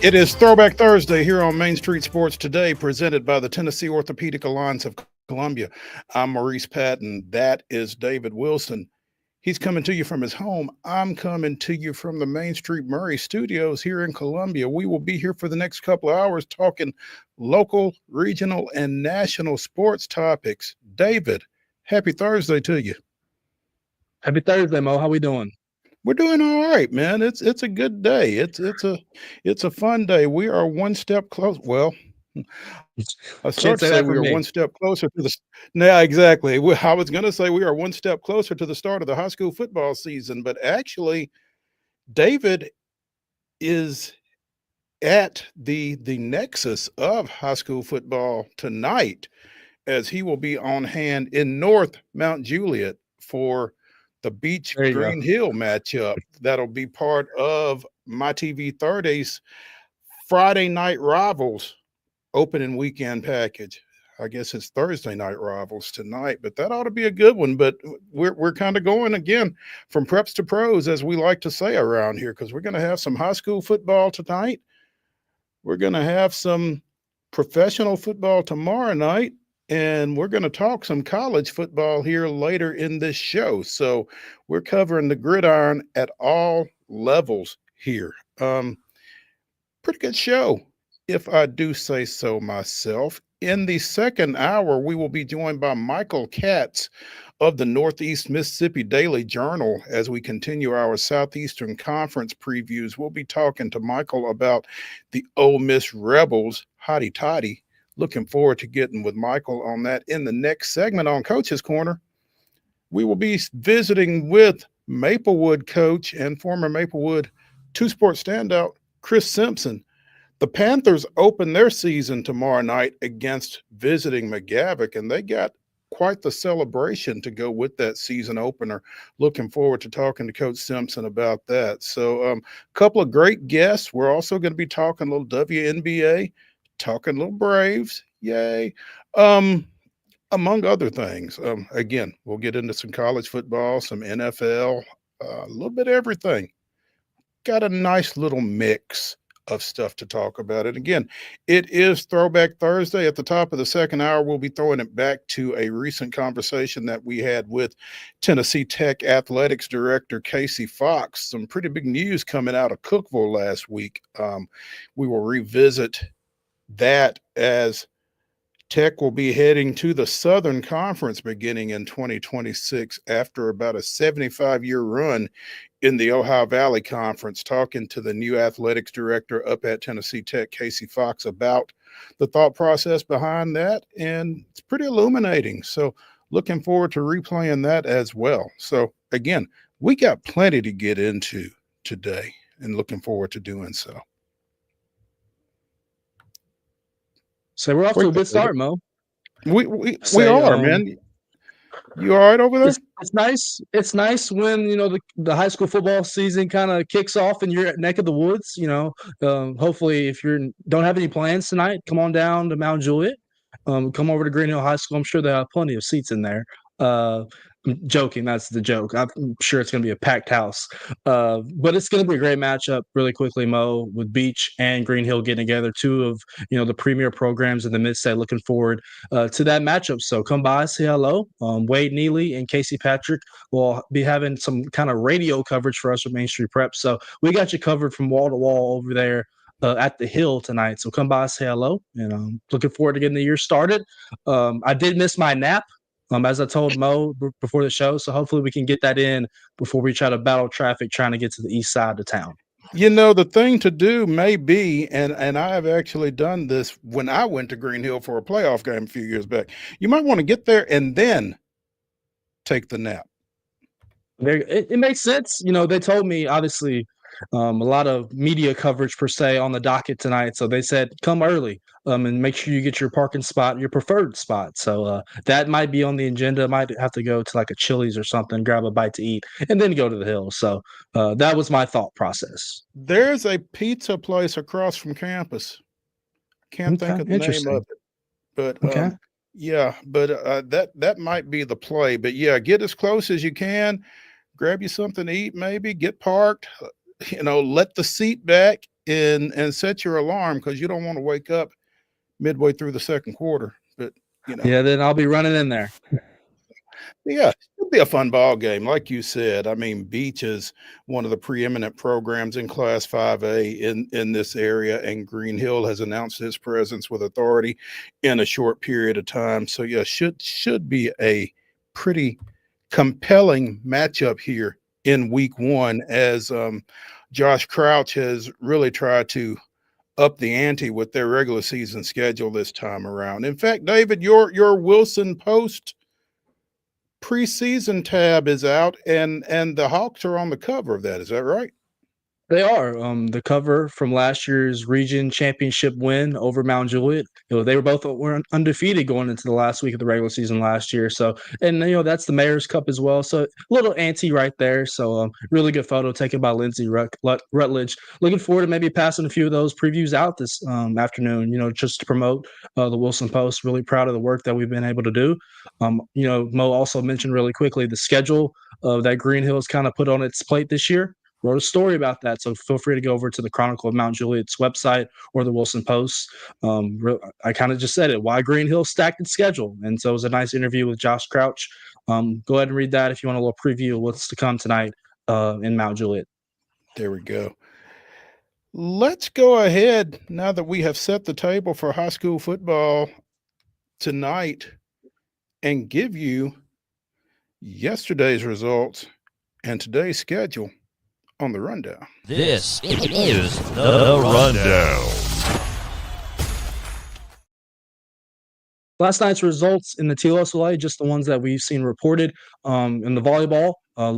It is Throwback Thursday here on Main Street Sports Today, presented by the Tennessee Orthopedic Alliance of Columbia. I'm Maurice Patton. That is David Wilson. He's coming to you from his home. I'm coming to you from the Main Street Murray studios here in Columbia. We will be here for the next couple of hours talking local, regional, and national sports topics. David, happy Thursday to you. Happy Thursday, Mo. How we doing? We're doing all right, man. It's a good day. It's a fun day. We are one step close. Well, I start Can't to say say that we for are me. one step closer to the. Now, exactly. I was going to say we are one step closer to the start of the high school football season, but actually, David is at the nexus of high school football tonight, as he will be on hand in North Mount Juliet for the Beach There you go. Green Hill matchup. That'll be part of my TV 30's Friday night rivals opening weekend package. I guess it's Thursday night rivals tonight, but that ought to be a good one. But we're kind of going again from preps to pros, as we like to say around here, because we're going to have some high school football tonight. We're going to have some professional football tomorrow night, and we're going to talk some college football here later in this show. So we're covering the gridiron at all levels here. Pretty good show, if I do say so myself. In the second hour, we will be joined by Michael KATZ of the Northeast Mississippi Daily Journal as we continue our Southeastern Conference previews. We'll be talking to Michael about the Ole Miss Rebels, hotty toddy. Looking forward to getting with Michael on that. In the next segment on Coach's Corner, we will be visiting with Maplewood coach and former Maplewood two-sport standout Chris Simpson. The Panthers open their season tomorrow night against visiting McGavock, and they got quite the celebration to go with that season opener. Looking forward to talking to Coach Simpson about that. So a couple of great guests. We're also going to be talking a little WNBA, talking a little Braves. Yay. Among other things. Again, we'll get into some college football, some NFL, a little bit of everything. Got a nice little mix of stuff to talk about. And again, it is Throwback Thursday. At the top of the second hour, we'll be throwing it back to a recent conversation that we had with Tennessee Tech Athletics Director Casey Fox. Some pretty big news coming out of Cookeville last week. We will revisit that as Tech will be heading to the Southern Conference beginning in 2026 after about a 75-year run in the Ohio Valley Conference. Talking to the new athletics director up at Tennessee Tech, Casey Fox, about the thought process behind that, and it's pretty illuminating. So looking forward to replaying that as well. So again, we got plenty to get into today and looking forward to doing so. So we're off to a good start, Mo. We are, man. You all right over there? It's nice. It's nice when the high school football season kind of kicks off in your neck of the woods. Hopefully, if you don't have any plans tonight, come on down to Mount Juliet. Come over to Green Hill High School. I'm sure they have plenty of seats in there. I'm joking. That's the joke. I'm sure it's going to be a packed house. But it's going to be a great matchup really quickly, Mo, with Beach and Green Hill getting together, two of the premier programs in the Mid-State. Looking forward to that matchup. So come by, say hello. Wade Neely and Casey Patrick will be having some kind of radio coverage for us with Main Street Prep. So we got you covered from wall to wall over there at the Hill tonight. So come by, say hello. And looking forward to getting the year started. I did miss my nap. As I told Mo before the show, so hopefully we can get that in before we try to battle traffic trying to get to the east side of town. The thing to do may be, and I have actually done this when I went to Green Hill for a playoff game a few years back. You might want to get there and then take the nap. It makes sense. They told me, obviously, a lot of media coverage per se on the docket tonight. So they said, come early and make sure you get your parking spot, your preferred spot. So that might be on the agenda. Might have to go to like a Chili's or something, grab a bite to eat, and then go to the Hill. So that was my thought process. There's a pizza place across from campus. Can't think of the name of it. But yeah, but that might be the play. But yeah, get as close as you can. Grab you something to eat, maybe get parked. Let the seat back and set your alarm because you don't want to wake up midway through the second quarter. But Yeah, then I'll be running in there. yeah, it'll be a fun ball game, like you said. I mean, Beach is one of the preeminent programs in Class 5A in this area, and Green Hill has announced its presence with authority in a short period of time. So yeah, should be a pretty compelling matchup here in week one, as Josh Crouch has really tried to up the ante with their regular season schedule this time around. In fact, David, your Wilson Post preseason tab is out, and the Hawks are on the cover of that. Is that right? They are. The cover from last year's region championship win over Mount Juliet. They were undefeated going into the last week of the regular season last year. So, and that's the Mayor's Cup as well. So, a little ante right there. So, really good photo taken by Lindsay Rutledge. Looking forward to maybe passing a few of those previews out this afternoon. Just to promote the Wilson Post. Really proud of the work that we've been able to do. Mo also mentioned really quickly the schedule that Green Hills kind of put on its plate this year. Wrote a story about that, so feel free to go over to the Chronicle of Mount Juliet's website or the Wilson Post. I kind of just said it, why Green Hill stacked its schedule, and so it was a nice interview with Josh Crouch. Go ahead and read that if you want a little preview of what's to come tonight in Mount Juliet. There we go. Let's go ahead, now that we have set the table for high school football tonight, and give you yesterday's results and today's schedule on the rundown. This is the rundown. Last night's results in the TLSLA, just the ones that we've seen reported. In the volleyball,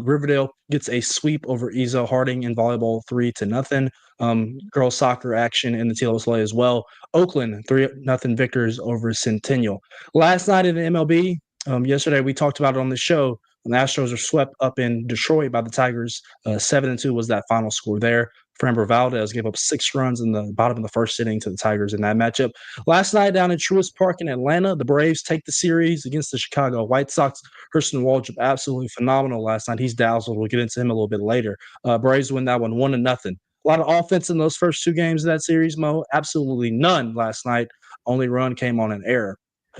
Riverdale gets a sweep over Ezo Harding in volleyball 3-0. Girls soccer action in the TLSLA as well. Oakland 3-0 victors over Centennial. Last night in the MLB, yesterday we talked about it on the show. The Astros are swept up in Detroit by the Tigers. 7-2 was that final score there. Framber Valdez gave up 6 runs in the bottom of the first inning to the Tigers in that matchup. Last night down in Truist Park in Atlanta, the Braves take the series against the Chicago White Sox. Hurston Waldrop absolutely phenomenal last night. He's dazzled. We'll get into him a little bit later. Braves win that one 1-0. A lot of offense in those first 2 games of that series, Mo. Absolutely none last night. Only run came on an error.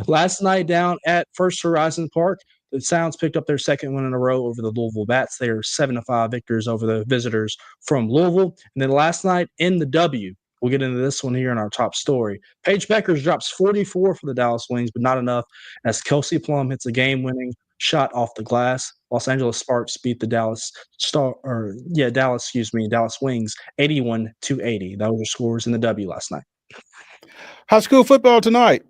Last night down at First Horizon Park, the Sounds picked up their second win in a row over the Louisville Bats. They are 7-5 victors over the visitors from Louisville. And then last night in the W, we'll get into this one here in our top story. Paige Beckers drops 44 for the Dallas Wings, but not enough as Kelsey Plum hits a game-winning shot off the glass. Los Angeles Sparks beat the Dallas Wings 81-80. Those were scores in the W last night. High school football tonight.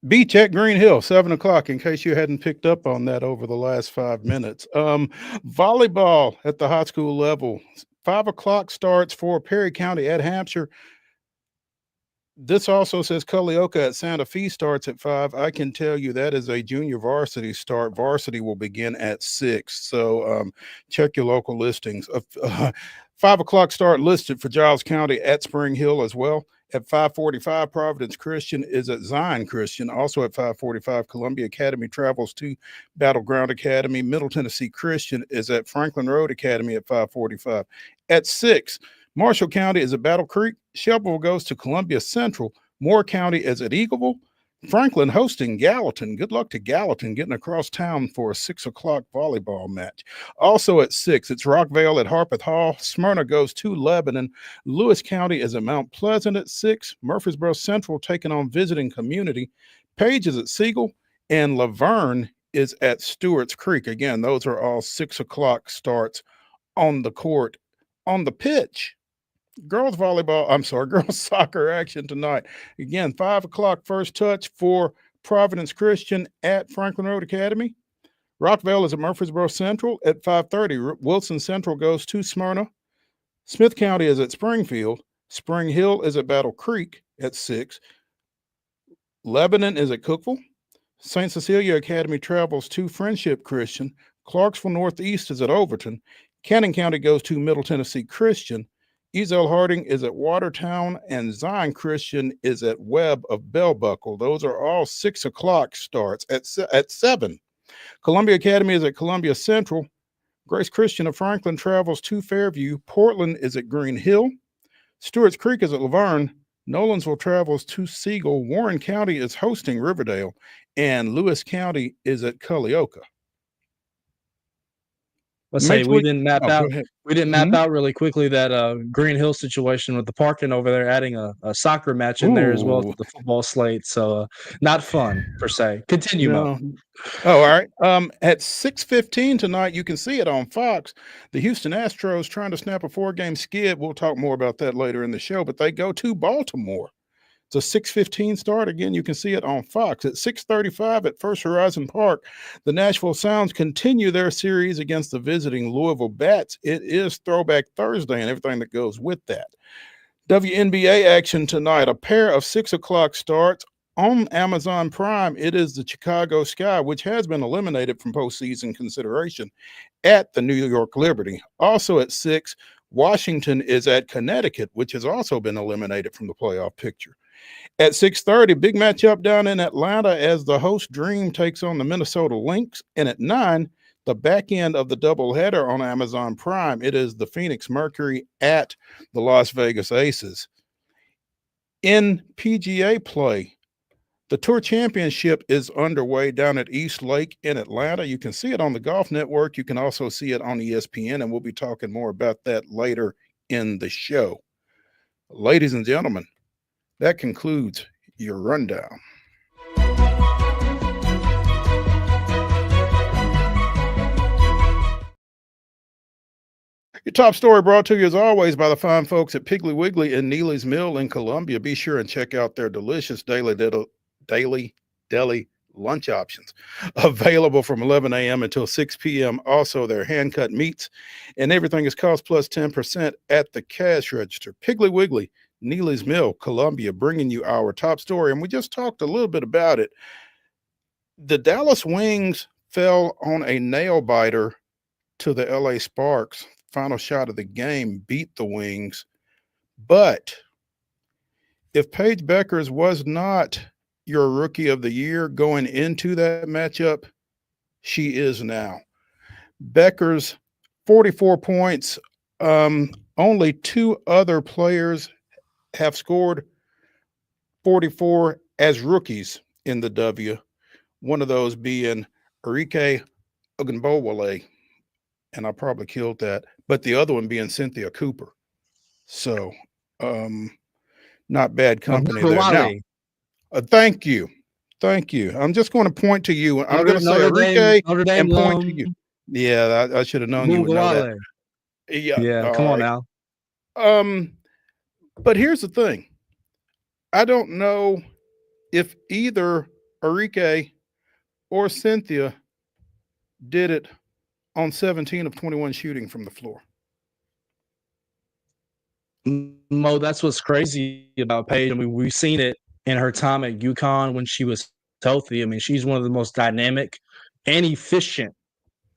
Beach at Green Hill, 7 o'clock, in case you hadn't picked up on that over the last 5 minutes. Volleyball at the high school level, 5 o'clock starts for Perry County at Hampshire. This also says Culleoka at Santa Fe starts at 5. I can tell you that is a junior varsity start. Varsity will begin at 6. So check your local listings. 5 o'clock start listed for Giles County at Spring Hill as well. At 5:45, Providence Christian is at Zion Christian. Also at 5:45, Columbia Academy travels to Battleground Academy. Middle Tennessee Christian is at Franklin Road Academy at 5:45. At 6, Marshall County is at Battle Creek. Shelbyville goes to Columbia Central. Moore County is at Eagleville. Franklin hosting Gallatin. Good luck to Gallatin getting across town for a 6 o'clock volleyball match. Also at 6, it's Rockvale at Harpeth Hall. Smyrna goes to Lebanon. Lewis County is at Mount Pleasant at 6. Murfreesboro Central taking on Visiting Community. Page is at Siegel. And Laverne is at Stewart's Creek. Again, those are all 6 o'clock starts on the court, on the pitch. Girls soccer action tonight. Again, 5 o'clock first touch for Providence Christian at Franklin Road Academy. Rockvale is at Murfreesboro Central at 5:30. Wilson Central goes to Smyrna. Smith County is at Springfield. Spring Hill is at Battle Creek at 6. Lebanon is at Cookeville. St. Cecilia Academy travels to Friendship Christian. Clarksville Northeast is at Overton. Cannon County goes to Middle Tennessee Christian. Ezel Harding is at Watertown, and Zion Christian is at Webb of Bell Buckle. Those are all 6 o'clock starts at 7. Columbia Academy is at Columbia Central. Grace Christian of Franklin travels to Fairview. Portland is at Green Hill. Stewart's Creek is at Laverne. Nolensville travels to Siegel. Warren County is hosting Riverdale. And Lewis County is at Culleoka. Let's say Major we League- didn't map Oh, go out. ahead. We didn't map Mhm. out really quickly that Green Hill situation with the parking over there, adding a soccer match in there as well Ooh. to the football slate. So not fun per se. Continue, Mo. No. Oh, all right. At 6:15 tonight, you can see it on Fox. The Houston Astros trying to snap a 4-game skid. We'll talk more about that later in the show, but they go to Baltimore. It's a 6:15 start. Again, you can see it on Fox. At 6:35 at First Horizon Park, the Nashville Sounds continue their series against the visiting Louisville Bats. It is Throwback Thursday and everything that goes with that. WNBA action tonight, a pair of 6 o'clock starts on Amazon Prime. It is the Chicago Sky, which has been eliminated from postseason consideration, at the New York Liberty. Also at 6, Washington is at Connecticut, which has also been eliminated from the playoff picture. At 6:30, big matchup down in Atlanta as the host Dream takes on the Minnesota Lynx. And at 9, the back end of the doubleheader on Amazon Prime, it is the Phoenix Mercury at the Las Vegas Aces. In PGA play, the Tour Championship is underway down at East Lake in Atlanta. You can see it on the Golf Network. You can also see it on ESPN, and we'll be talking more about that later in the show. Ladies and gentlemen, that concludes your rundown. Your top story brought to you as always by the fine folks at Piggly Wiggly and Neely's Mill in Columbia. Be sure and check out their delicious daily deli lunch options available from 11 a.m. until 6 p.m. Also, their hand-cut meats and everything is cost plus 10% at the cash register. Piggly Wiggly, Neely's Mill, Columbia, bringing you our top story. And we just talked a little bit about it. The Dallas Wings fell on a nail biter to the LA Sparks. Final shot of the game beat the Wings. But if Paige Beckers was not your rookie of the year going into that matchup, she is now. Beckers, 44 points. Only 2 other players have scored 44 as rookies in the W. One of those being Arike Ogunbowale, and I probably killed that, but the other one being Cynthia Cooper. So, not bad company there. Now, thank you. Thank you. I'm just going to point to you. I'm going to say Arike and point to you. Yeah, I should have known you would know that. Yeah, come on now. But here's the thing. I don't know if either Arike or Cynthia did it on 17 of 21 shooting from the floor. Mo, that's what's crazy about Paige. I mean, we've seen it in her time at UConn when she was healthy. I mean, she's one of the most dynamic and efficient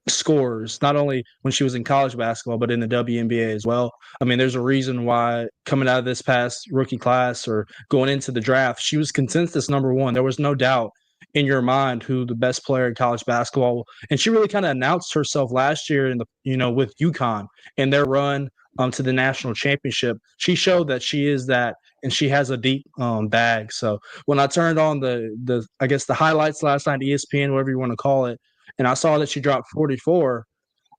scorers, not only when she was in college basketball, but in the WNBA as well. I mean, there's a reason why coming out of this past rookie class or going into the draft, she was consensus number 1. There was no doubt in your mind who the best player in college basketball. And she really kind of announced herself last year in the, with UConn and their run to the national championship. She showed that she is that, and she has a deep bag. So when I turned on the I guess the highlights last night, ESPN, whatever you want to call it, and I saw that she dropped 44,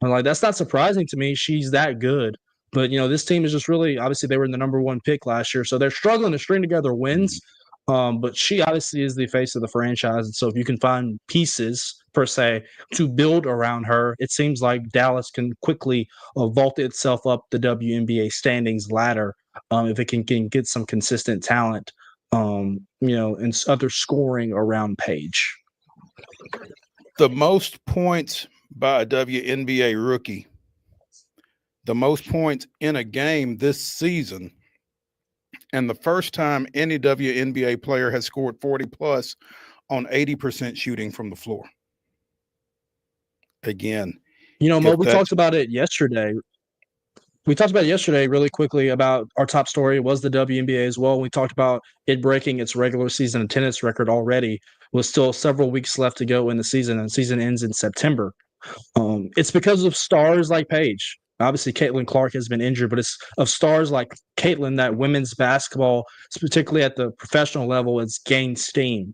I'm like, that's not surprising to me. She's that good. But, this team is just really, obviously, they were in the number 1 pick last year. So they're struggling to string together wins. But she obviously is the face of the franchise. And so if you can find pieces, per se, to build around her, it seems like Dallas can quickly vault itself up the WNBA standings ladder if it can get some consistent talent, and other scoring around Paige. The most points by a WNBA rookie, the most points in a game this season, and the first time any WNBA player has scored 40 plus on 80% shooting from the floor. Again, Mo, we talked about it yesterday. We talked about it yesterday really quickly about our top story. It was the WNBA as well. We talked about it breaking its regular season attendance record already, with still several weeks left to go in the season, and the season ends in September. It's because of stars like Paige. Obviously, Caitlin Clark has been injured, but it's of stars like Caitlin that women's basketball, particularly at the professional level, has gained steam.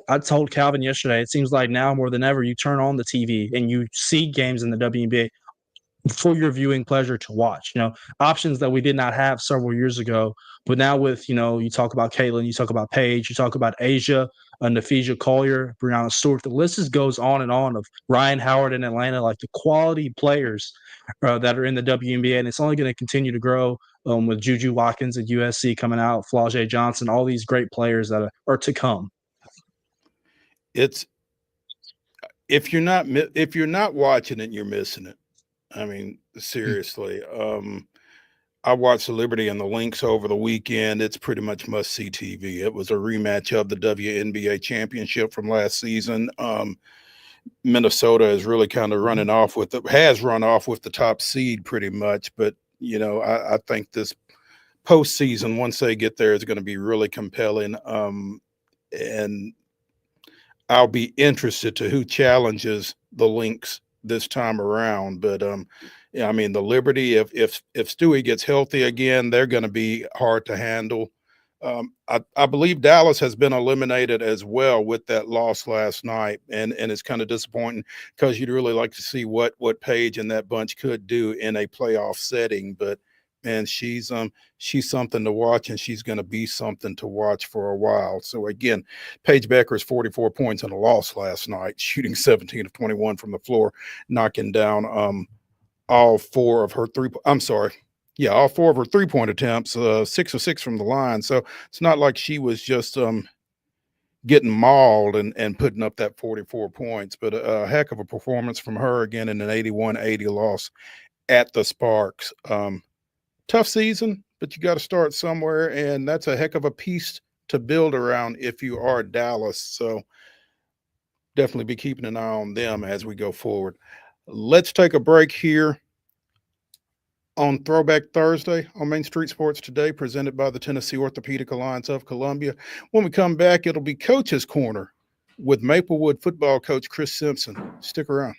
I told Calvin yesterday, it seems like now more than ever, you turn on the TV and you see games in the WNBA for your viewing pleasure to watch, options that we did not have several years ago. But now with, you talk about Caitlin, you talk about Paige, you talk about Asia, Nafisia Collier, Brianna Stewart, the list just goes on and on of Ryan Howard in Atlanta, like the quality players that are in the WNBA. And it's only going to continue to grow with Juju Watkins at USC coming out, Flau'jae Johnson, all these great players that are to come. If you're not watching it, you're missing it. I mean, seriously. I watched the Liberty and the Lynx over the weekend. It's pretty much must-see TV. It was a rematch of the WNBA championship from last season. Minnesota is really kind of run off with the top seed pretty much. But, I think this postseason, once they get there, is going to be really compelling. And I'll be interested to who challenges the Lynx this time around. But I mean, the Liberty, if Stewie gets healthy again, they're going to be hard to handle. I believe Dallas has been eliminated as well with that loss last night, and it's kind of disappointing because you'd really like to see what Paige and that bunch could do in a playoff setting. But man, she's something to watch, and she's going to be something to watch for a while. So again, Paige Becker's 44 points in a loss last night, shooting 17 of 21 from the floor, knocking down all four of her three-point attempts, 6 of 6 from the line. So it's not like she was just getting mauled and putting up that 44 points, but a heck of a performance from her again in an 81-80 loss at the Sparks. Tough season, but you got to start somewhere, and that's a heck of a piece to build around if you are Dallas. So definitely be keeping an eye on them as we go forward. Let's take a break here on Throwback Thursday on Main Street Sports Today, presented by the Tennessee Orthopedic Alliance of Columbia. When we come back, it'll be Coach's Corner with Maplewood football coach Chris Simpson. Stick around.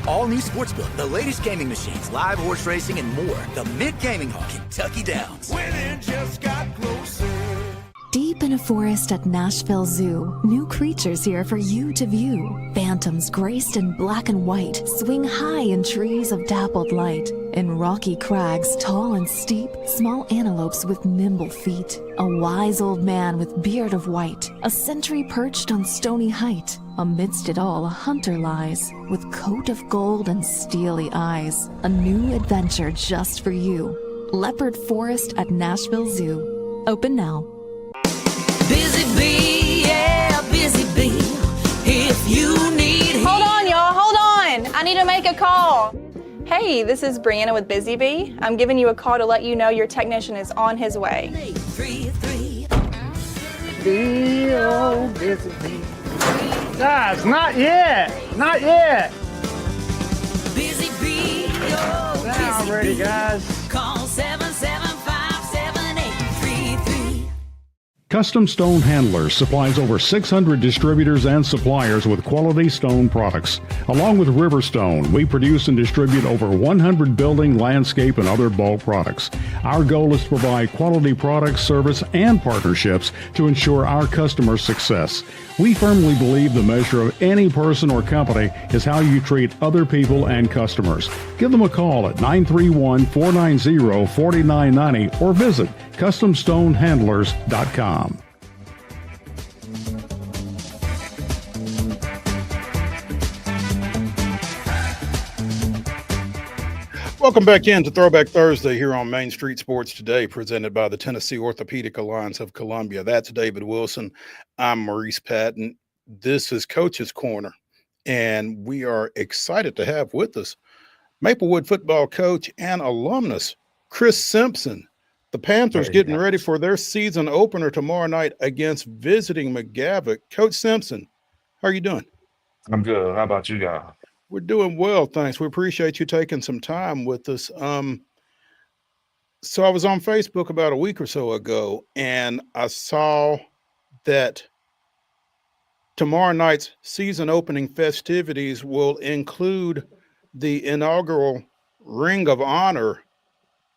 All-new Sportsbook, the latest gaming machines, live horse racing, and more. The Mid-Gaming Hall, Kentucky Downs. Winning just got closer. Deep in a forest at Nashville Zoo, new creatures here for you to view. Phantoms graced in black and white swing high in trees of dappled light. In rocky crags, tall and steep, small antelopes with nimble feet. A wise old man with beard of white, a sentry perched on stony height. Amidst it all, a hunter lies, with coat of gold and steely eyes. A new adventure just for you. Leopard Forest at Nashville Zoo. Open now. Busy bee, yeah, busy bee. If you need... Hold on, y'all, hold on. I need to make a call. Hey, this is Brianna with Busy Bee. I'm giving you a call to let you know your technician is on his way. 333. Busy bee. Guys, not yet. Not yet. Busy bee, oh, Now I'm ready, guys. Call 775-7833. Custom Stone Handlers supplies over 600 distributors and suppliers with quality stone products. Along with Riverstone, we produce and distribute over 100 building, landscape, and other bulk products. Our goal is to provide quality products, service, and partnerships to ensure our customers' success. We firmly believe the measure of any person or company is how you treat other people and customers. Give them a call at 931-490-4990 or visit CustomStoneHandlers.com. Welcome back into Throwback Thursday here on Main Street Sports Today, presented by the Tennessee Orthopedic Alliance of Columbia. That's David Wilson. I'm Maurice Patton. This is Coach's Corner, and we are excited to have with us Maplewood football coach and alumnus Chris Simpson. The Panthers getting ready for their season opener tomorrow night against visiting McGavock. Coach Simpson, how are you doing? I'm good. How about you guys? We're doing well, thanks. We appreciate you taking some time with us. So I was on Facebook about a week or so ago, and I saw that tomorrow night's season opening festivities will include the inaugural Ring of Honor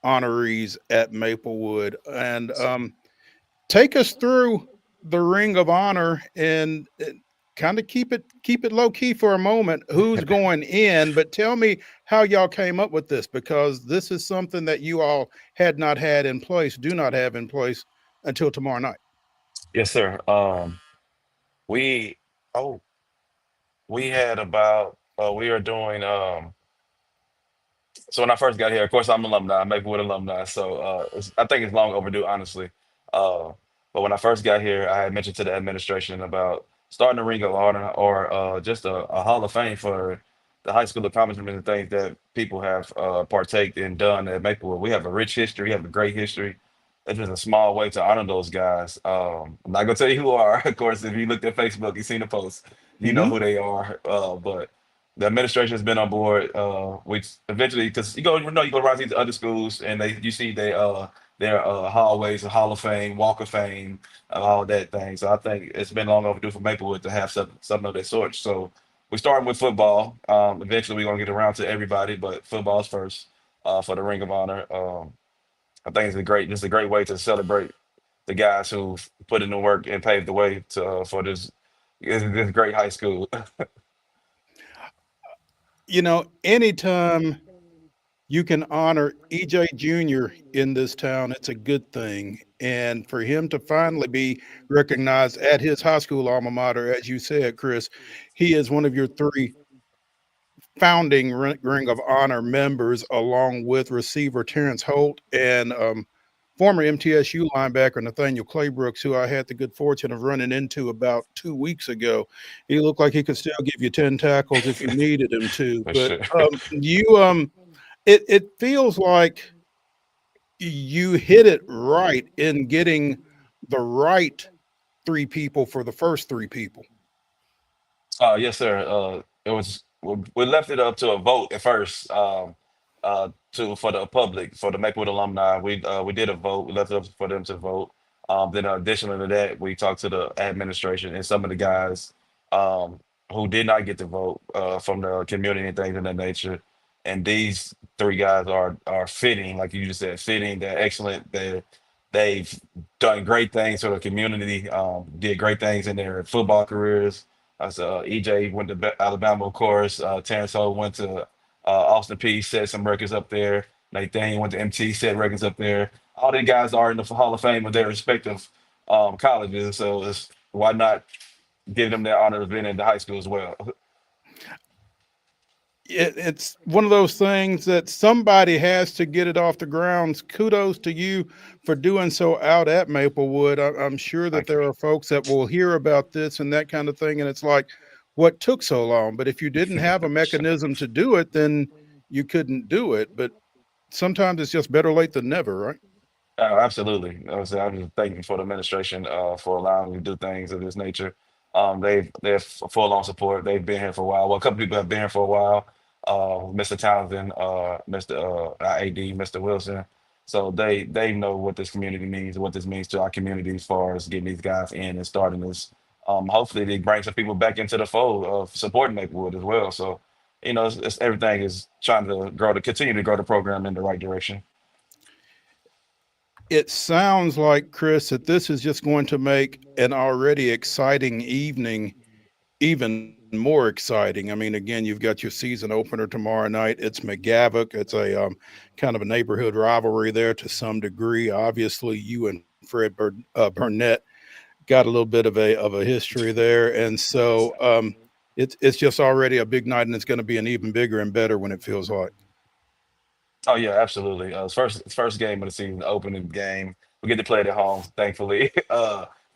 honorees at Maplewood. And take us through the Ring of Honor and kind of keep it low key for a moment. Who's going in? But tell me how y'all came up with this, because this is something that you all had not had in place, do not have in place until tomorrow night. Yes, sir. We we had about we are doing so when I first got here, of course I'm alumni, Maplewood alumni. So I think it's long overdue, honestly. But when I first got here, I had mentioned to the administration about starting a Ring of Honor or just a Hall of Fame for the high school accomplishments and things that people have partaked and done at Maplewood. We have a rich history, we have a great history. It's just a small way to honor those guys. I'm not gonna tell you who are. Of course, if you looked at Facebook, you seen the post, you know who they are. But the administration has been on board. We eventually, because you go around these other schools and you see their hallways, a Hall of Fame, Walk of Fame, all that thing. So I think it's been long overdue for Maplewood to have something of that sort. So we started with football. Eventually, we're gonna get around to everybody, but football's first for the Ring of Honor. I think it's a great way to celebrate the guys who've put in the work and paved the way to for this great high school. Anytime you can honor EJ Jr. in this town, it's a good thing. And for him to finally be recognized at his high school alma mater, as you said, Chris, he is one of your three founding Ring of Honor members, along with receiver Terrence Holt and former MTSU linebacker Nathaniel Claybrooks, who I had the good fortune of running into about 2 weeks ago. He looked like he could still give you 10 tackles if you needed him to. But it feels like you hit it right in getting the right three people for the first three people. Yes, sir. It was we left it up to a vote at first. For the public, for the Maplewood alumni, we did a vote. We left it up for them to vote. Then additionally to that, we talked to the administration and some of the guys who did not get to vote from the community and things of that nature. And these three guys are fitting, like you just said, fitting. They're excellent. They've done great things for the community. Did great things in their football careers. EJ went to Alabama, of course. Terrence Holt went to Austin P, set some records up there. Nathaniel went to MT, set records up there. All these guys are in the Hall of Fame of their respective colleges. So why not give them that honor of being in the high school as well? It's one of those things that somebody has to get it off the grounds. Kudos to you for doing so out at Maplewood. I'm sure that there are folks that will hear about this and that kind of thing, and it's like, what took so long? But if you didn't have a mechanism to do it, then you couldn't do it. But sometimes it's just better late than never, right? Absolutely. I'm just thanking for the administration for allowing me to do things of this nature. They're full on support. They've been here for a while. Well, a couple people have been here for a while. Mr. Townsend, Mr. AD, Mr. Wilson. So they know what this community means, what this means to our community as far as getting these guys in and starting this. Hopefully they bring some people back into the fold of supporting Maplewood as well. So, it's everything is trying to continue to grow the program in the right direction. It sounds like, Chris, that this is just going to make an already exciting evening even more exciting. I mean, again, you've got your season opener tomorrow night. It's McGavock. It's a kind of a neighborhood rivalry there to some degree. Obviously, you and Fred Burnett got a little bit of a history there, and so it's just already a big night, and it's going to be an even bigger and better when it feels like. Oh yeah, absolutely. First game of the season, the opening game. We get to play it at home, thankfully.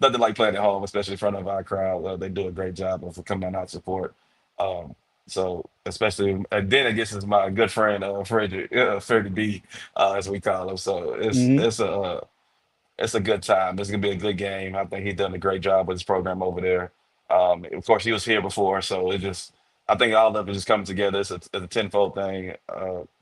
Nothing like playing at home, especially in front of our crowd. They do a great job of coming out support. Um, so especially and then it gets my good friend Freddie B, as we call him. So Mhm. it's a good time. It's gonna be a good game. I think he's done a great job with his program over there. Of course, he was here before, so I think all of it is coming together. It's a tenfold thing.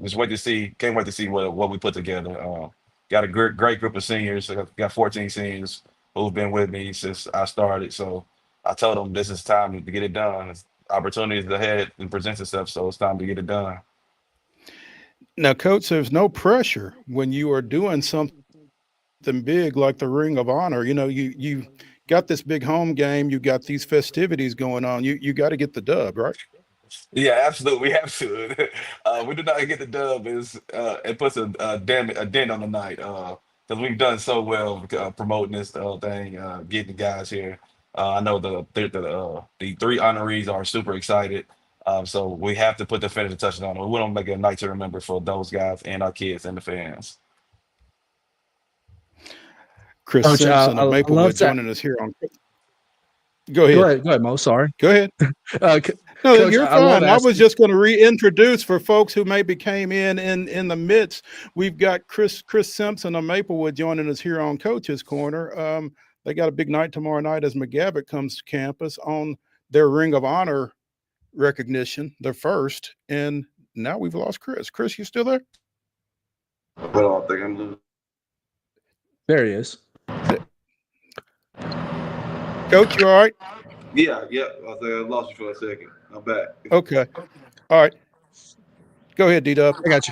Just wait to see. Can't wait to see what we put together. Got a great group of seniors. I got 14 seniors who've been with me since I started. So I told them this is time to get it done. Opportunities ahead and presents itself, so it's time to get it done. Now, coach, there's no pressure when you are doing something big like the Ring of Honor. You got this big home game. You got these festivities going on. You got to get the dub, right? Yeah, absolutely. We have to. We do not get the dub. It puts a dent on the night because we've done so well promoting this thing, getting the guys here. I know the three honorees are super excited. So we have to put the finishing touches on it. We don't make it a night to remember for those guys and our kids and the fans. Chris Coach, Simpson of I love Maplewood to joining us here on. Go ahead. go ahead, Mo. Sorry, Go ahead. Co- No, Coach. you're I love fine. I was asking. just going to reintroduce for folks who maybe came in the midst. We've got Chris Simpson of Maplewood joining us here on Coach's Corner. They got a big night tomorrow night as McGavitt comes to campus on their Ring of Honor recognition, their first. And now we've lost Chris. Chris, you still there? Well, I think I'm losing. There he is. Coach, you all right? Yeah. I think I lost you for a second. I'm back. Okay. All right. Go ahead, D-Dub. I got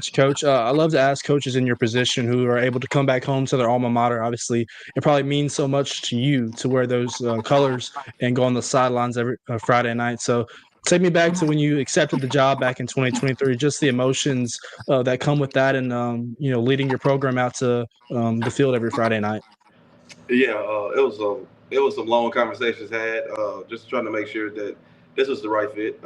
you, Coach. I love to ask coaches in your position who are able to come back home to their alma mater. Obviously, it probably means so much to you to wear those colors and go on the sidelines every Friday night. So take me back to when you accepted the job back in 2023, just the emotions that come with that and, leading your program out to the field every Friday night. Yeah, it was some long conversations had, just trying to make sure that this was the right fit.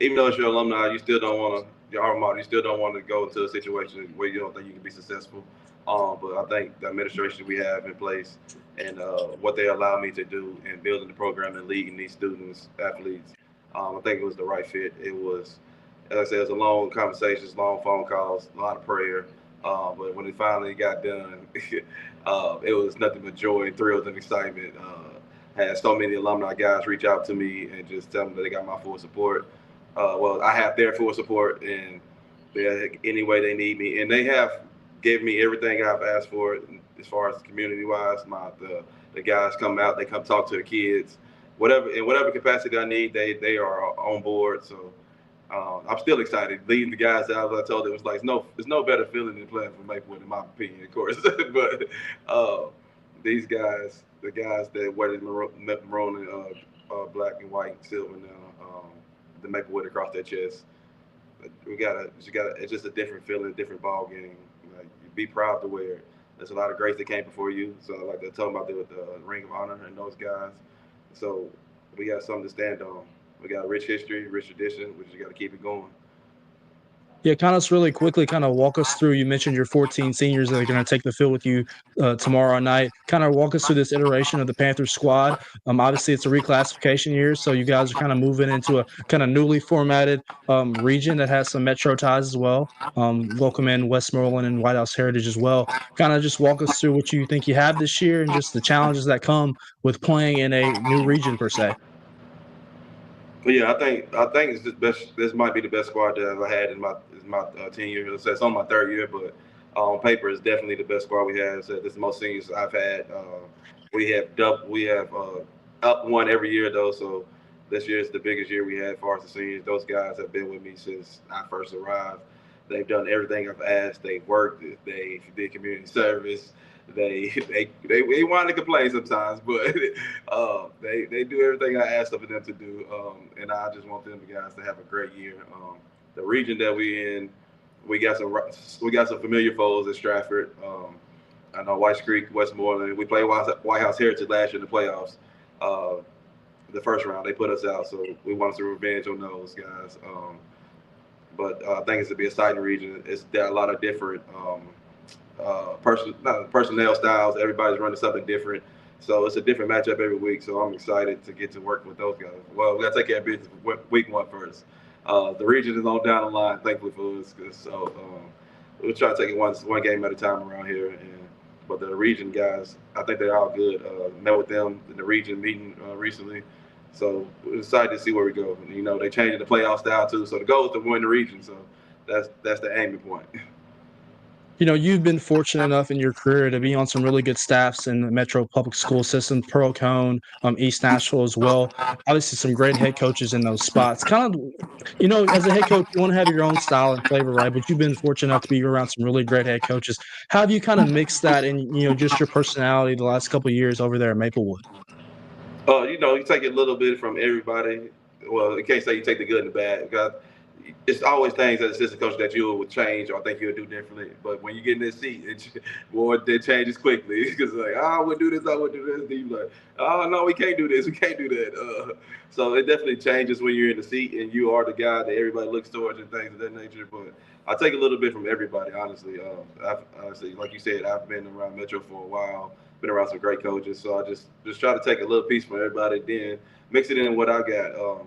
Even though it's your alumni, you still don't want to your alma mater. You still don't want to go into a situation where you don't think you can be successful. But I think the administration we have in place and what they allow me to do in building the program and leading these students, athletes, I think it was the right fit. It was, as I said, it was a long conversations, long phone calls, a lot of prayer. But when it finally got done, it was nothing but joy, thrills, and excitement. Had so many alumni guys reach out to me and just tell me that they got my full support. Well, I have their full support, and any way they need me, and they have given me everything I've asked for as far as community-wise. The guys come out, they come talk to the kids, whatever capacity I need, they are on board. So. I'm still excited leading the guys out. As I told them, it's like there's no better feeling than playing for Maplewood, in my opinion, of course. But these guys, the guys that wear the maroon and black and white and silver now, the Maplewood across their chest, it's just a different feeling, different ball game. Like, be proud to wear it. There's a lot of greats that came before you, so I like to talk about the Ring of Honor and those guys. So we got something to stand on. We got a rich history, rich tradition. We just got to keep it going. Yeah, kind of really quickly, kind of walk us through. You mentioned your 14 seniors that are going to take the field with you tomorrow night. Kind of walk us through this iteration of the Panthers squad. Obviously, it's a reclassification year, so you guys are kind of moving into a kind of newly formatted region that has some metro ties as well. Welcome in Westmoreland and White House Heritage as well. Kind of just walk us through what you think you have this year and just the challenges that come with playing in a new region per se. But yeah, I think it's the best. This might be the best squad that I've ever had in my 10 years. It's on my third year, but on paper, it's definitely the best squad we have. So this is the most seniors I've had. We have up one every year though. So this year is the biggest year we had as far as the seniors. Those guys have been with me since I first arrived. They've done everything I've asked. They've worked. They did community service. They want to complain sometimes, but they do everything I asked of them to do, and I just want them guys to have a great year. The region that we in, we got some familiar foes at Stratford. I know White Creek, Westmoreland. We played White House Heritage last year in the playoffs. The first round they put us out, so we want some revenge on those guys. but I think it's to be a exciting region. There are a lot of different personnel styles. Everybody's running something different. So it's a different matchup every week. So I'm excited to get to work with those guys. Well, we got to take care of business week one first. The region is on down the line, thankfully for us. So we'll try to take it one game at a time around here. But the region guys, I think they're all good. Met with them in the region meeting recently. So we're excited to see where we go. You know, they changed the playoff style too. So the goal is to win the region. So that's the aiming point. You know, you've been fortunate enough in your career to be on some really good staffs in the Metro Public School System, Pearl Cone, East Nashville as well. Obviously, some great head coaches in those spots. Kind of, you know, as a head coach, you want to have your own style and flavor, right? But you've been fortunate enough to be around some really great head coaches. How have you kind of mixed that in, you know, just your personality the last couple of years over there at Maplewood? You know, you take a little bit from everybody. Well, you can't say you take the good and the bad. Because it's always things as assistant coach that you would change or think you'll do differently. But when you get in this seat, it changes quickly. Because like, I would do this, I would do this. Then you're like, oh, no, we can't do this, we can't do that. So it definitely changes when you're in the seat and you are the guy that everybody looks towards and things of that nature. But I take a little bit from everybody, honestly. Honestly, like you said, I've been around Metro for a while, been around some great coaches. So I just try to take a little piece from everybody, then mix it in what I got.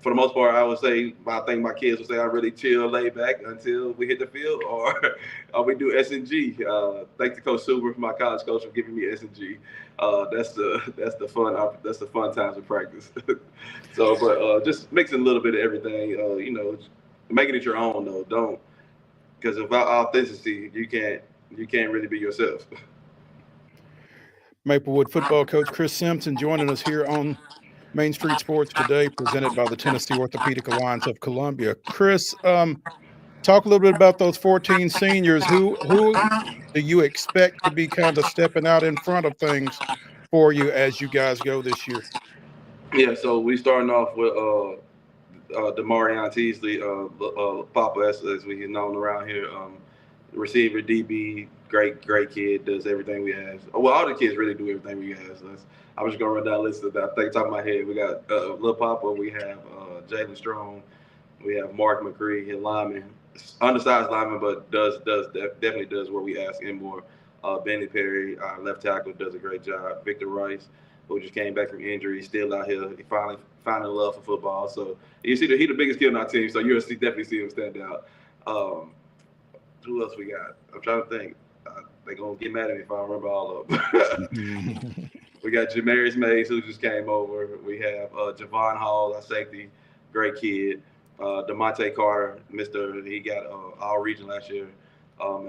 For the most part, I would say, I think my kids would say I really chill, lay back until we hit the field, or we do S&G. Thanks to Coach Suber, my college coach, for giving me S&G. That's the fun times of practice. So, but just mixing a little bit of everything. You know, making it your own though. Don't, because without authenticity, you can't really be yourself. Maplewood football coach Chris Simpson joining us here on Main Street Sports today, presented by the Tennessee Orthopedic Alliance of Columbia. Chris, talk a little bit about those 14 seniors. Who do you expect to be kind of stepping out in front of things for you as you guys go this year? Yeah, so we starting off with Demarion Teasley, Papa, as we known around here. Receiver, DB, great kid, does everything we ask. Well, all the kids really do everything we ask. I'm just gonna run down a list of that. I think top of my head, we got Lil Papa, we have Jalen Strong, we have Mark McCree, his lineman, undersized lineman, but definitely does what we ask and more. Benny Perry, our left tackle, does a great job. Victor Rice, who just came back from injury, still out here. He finally finding love for football. So you see that he's the biggest kid on our team, so you'll definitely see him stand out. Who else we got? I'm trying to think. They're going to get mad at me if I don't remember all of them. We got Jamarius Mays, who just came over. We have Javon Hall, our safety, great kid. DeMonte Carter, he got all region last year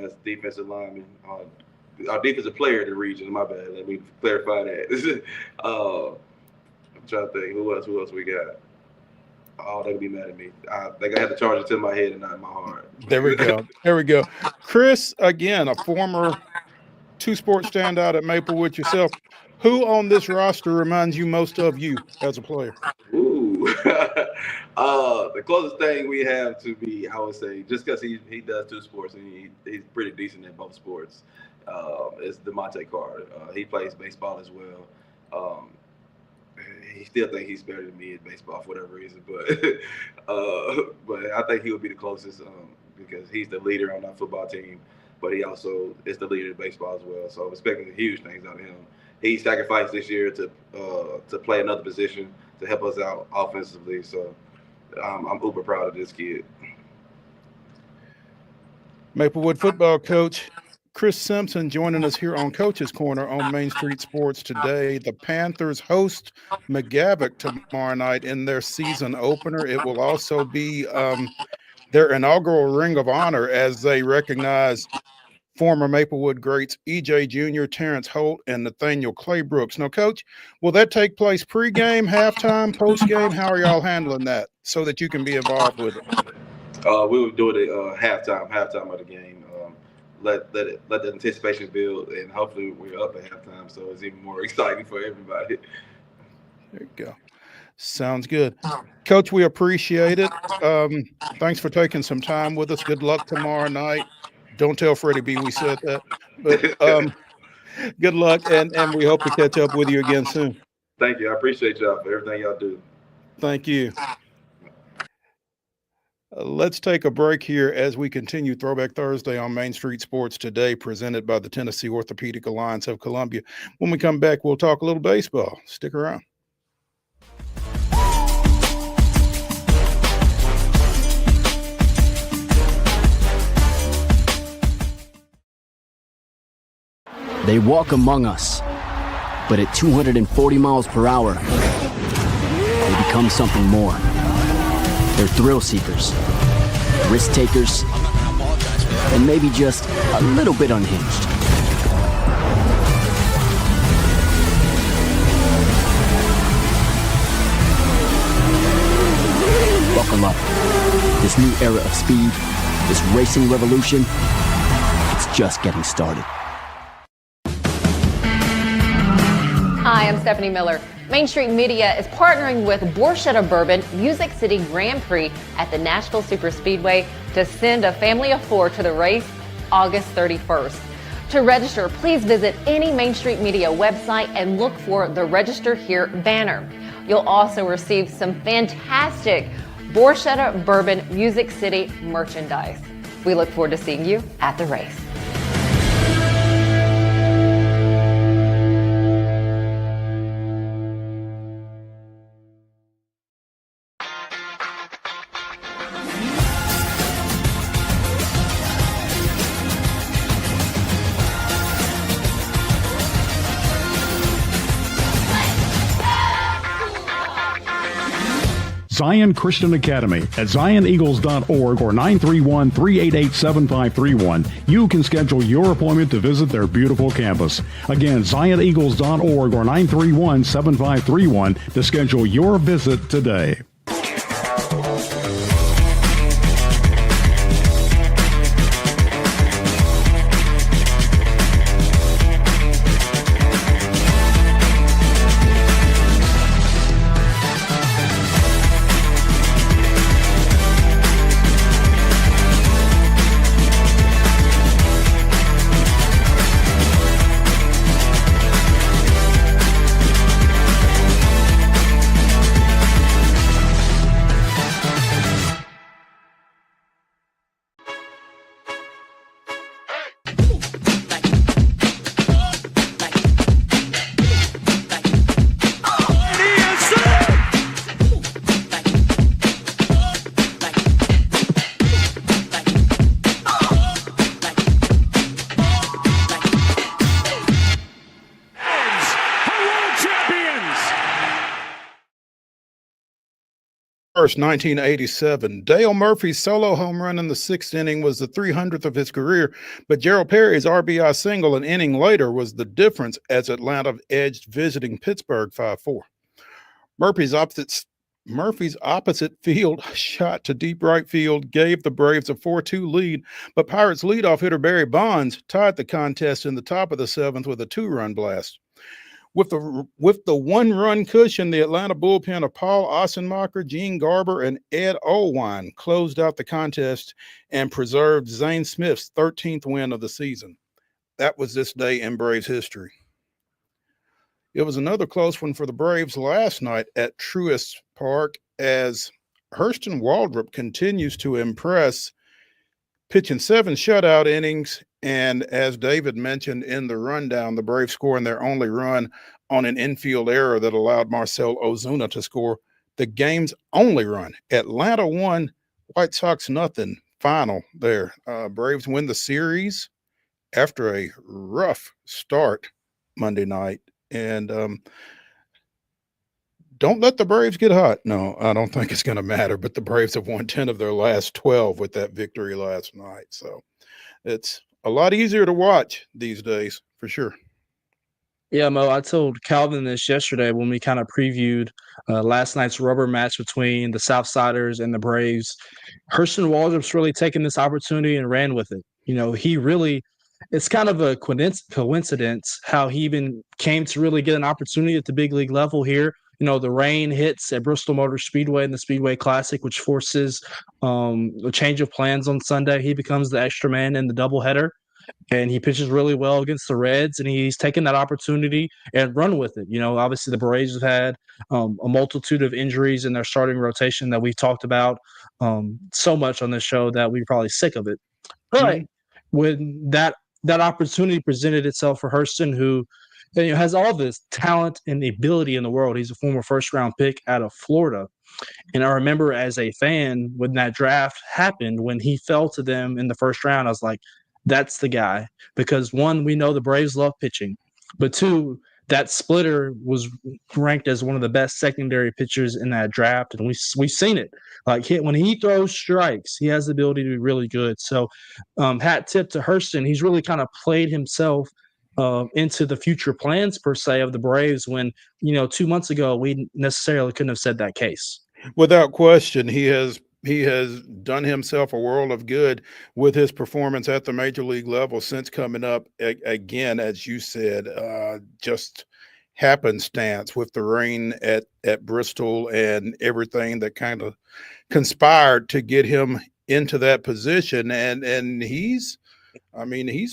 as defensive lineman. Our defensive player in the region, my bad. Let me clarify that. I'm trying to think. Who else we got? Oh, they'll be mad at me. I think I had to charge it to my head and not in my heart. There we go. Chris, again, a former two-sport standout at Maplewood yourself. Who on this roster reminds you most of you as a player? Ooh. The closest thing we have to be, I would say, just because he does two sports and he's pretty decent in both sports, is DeMonte Carter. He plays baseball as well. He still think he's better than me in baseball for whatever reason, but I think he would be the closest because he's the leader on our football team, but he also is the leader in baseball as well. So I'm expecting huge things out of him. He sacrificed this year to play another position to help us out offensively. So I'm uber proud of this kid. Maplewood football coach Chris Simpson joining us here on Coach's Corner on Main Street Sports today. The Panthers host McGavock tomorrow night in their season opener. It will also be their inaugural Ring of Honor as they recognize former Maplewood greats E.J. Jr., Terrence Holt, and Nathaniel Claybrooks. Now, Coach, will that take place pregame, halftime, postgame? How are y'all handling that so that you can be involved with it? We will do it at halftime of the game. Let the anticipation build, and hopefully we're up at halftime, so it's even more exciting for everybody. There you go. Sounds good. Coach, we appreciate it. Thanks for taking some time with us. Good luck tomorrow night. Don't tell Freddie B we said that. But good luck, and we hope to catch up with you again soon. Thank you. I appreciate y'all for everything y'all do. Thank you. Let's take a break here as we continue Throwback Thursday on Main Street Sports Today, presented by the Tennessee Orthopedic Alliance of Columbia. When we come back, we'll talk a little baseball. Stick around. They walk among us, but at 240 miles per hour, they become something more. They're thrill seekers, risk takers, and maybe just a little bit unhinged. Buckle up. This new era of speed, this racing revolution, it's just getting started. Hi, I'm Stephanie Miller. Main Street Media is partnering with Borchetta Bourbon Music City Grand Prix at the Nashville Superspeedway to send a family of 4 to the race August 31st. To register, please visit any Main Street Media website and look for the Register Here banner. You'll also receive some fantastic Borchetta Bourbon Music City merchandise. We look forward to seeing you at the race. Zion Christian Academy at zioneagles.org or 931-388-7531. You can schedule your appointment to visit their beautiful campus. Again, zioneagles.org or 931-7531 to schedule your visit today. First, 1987. Dale Murphy's solo home run in the 6th inning was the 300th of his career, but Gerald Perry's RBI single an inning later was the difference as Atlanta edged visiting Pittsburgh 5-4. Murphy's opposite field shot to deep right field gave the Braves a 4-2 lead, but Pirates leadoff hitter Barry Bonds tied the contest in the top of the 7th with a 2-run blast. With the 1-run cushion, the Atlanta bullpen of Paul Ossenmacher, Gene Garber, and Ed Olwine closed out the contest and preserved Zane Smith's 13th win of the season. That was this day in Braves history. It was another close one for the Braves last night at Truist Park as Hurston Waldrop continues to impress, pitching 7 shutout innings. And as David mentioned in the rundown, the Braves scoring their only run on an infield error that allowed Marcell Ozuna to score the game's only run. Atlanta 1, White Sox nothing. Final there. Braves win the series after a rough start Monday night. And don't let the Braves get hot. No, I don't think it's going to matter. But the Braves have won 10 of their last 12 with that victory last night. So it's a lot easier to watch these days, for sure. Yeah, Mo, I told Calvin this yesterday when we kind of previewed last night's rubber match between the Southsiders and the Braves. Hurston Waldrop's really taken this opportunity and ran with it. You know, it's kind of a coincidence how he even came to really get an opportunity at the big league level here. You know, the rain hits at Bristol Motor Speedway in the Speedway Classic, which forces a change of plans on Sunday. He becomes the extra man in the doubleheader. and he pitches really well against the Reds, and he's taken that opportunity and run with it. Obviously the Braves have had a multitude of injuries in their starting rotation that we've talked about so much on this show that we're probably sick of it. But when that opportunity presented itself for Hurston, who has all this talent and the ability in the world. He's a former first-round pick out of Florida. And I remember as a fan when that draft happened, when he fell to them in the first round, I was like, that's the guy. Because one, we know the Braves love pitching. But two, that splitter was ranked as one of the best secondary pitchers in that draft. And we've seen it. When he throws strikes, he has the ability to be really good. So hat tip to Hurston. He's really kind of played himself into the future plans per se of the Braves when, 2 months ago, we necessarily couldn't have said that case. Without question, he has done himself a world of good with his performance at the major league level since coming up. Again, as you said, just happenstance with the rain at Bristol and everything that kind of conspired to get him into that position. And he's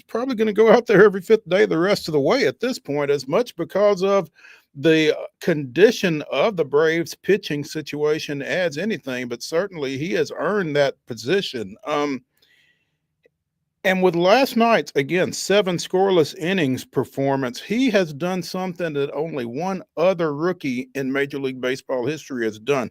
probably going to go out there every fifth day the rest of the way at this point, as much because of the condition of the Braves pitching situation as anything, but certainly he has earned that position. And with last night's, again, 7 scoreless innings performance, he has done something that only one other rookie in Major League Baseball history has done.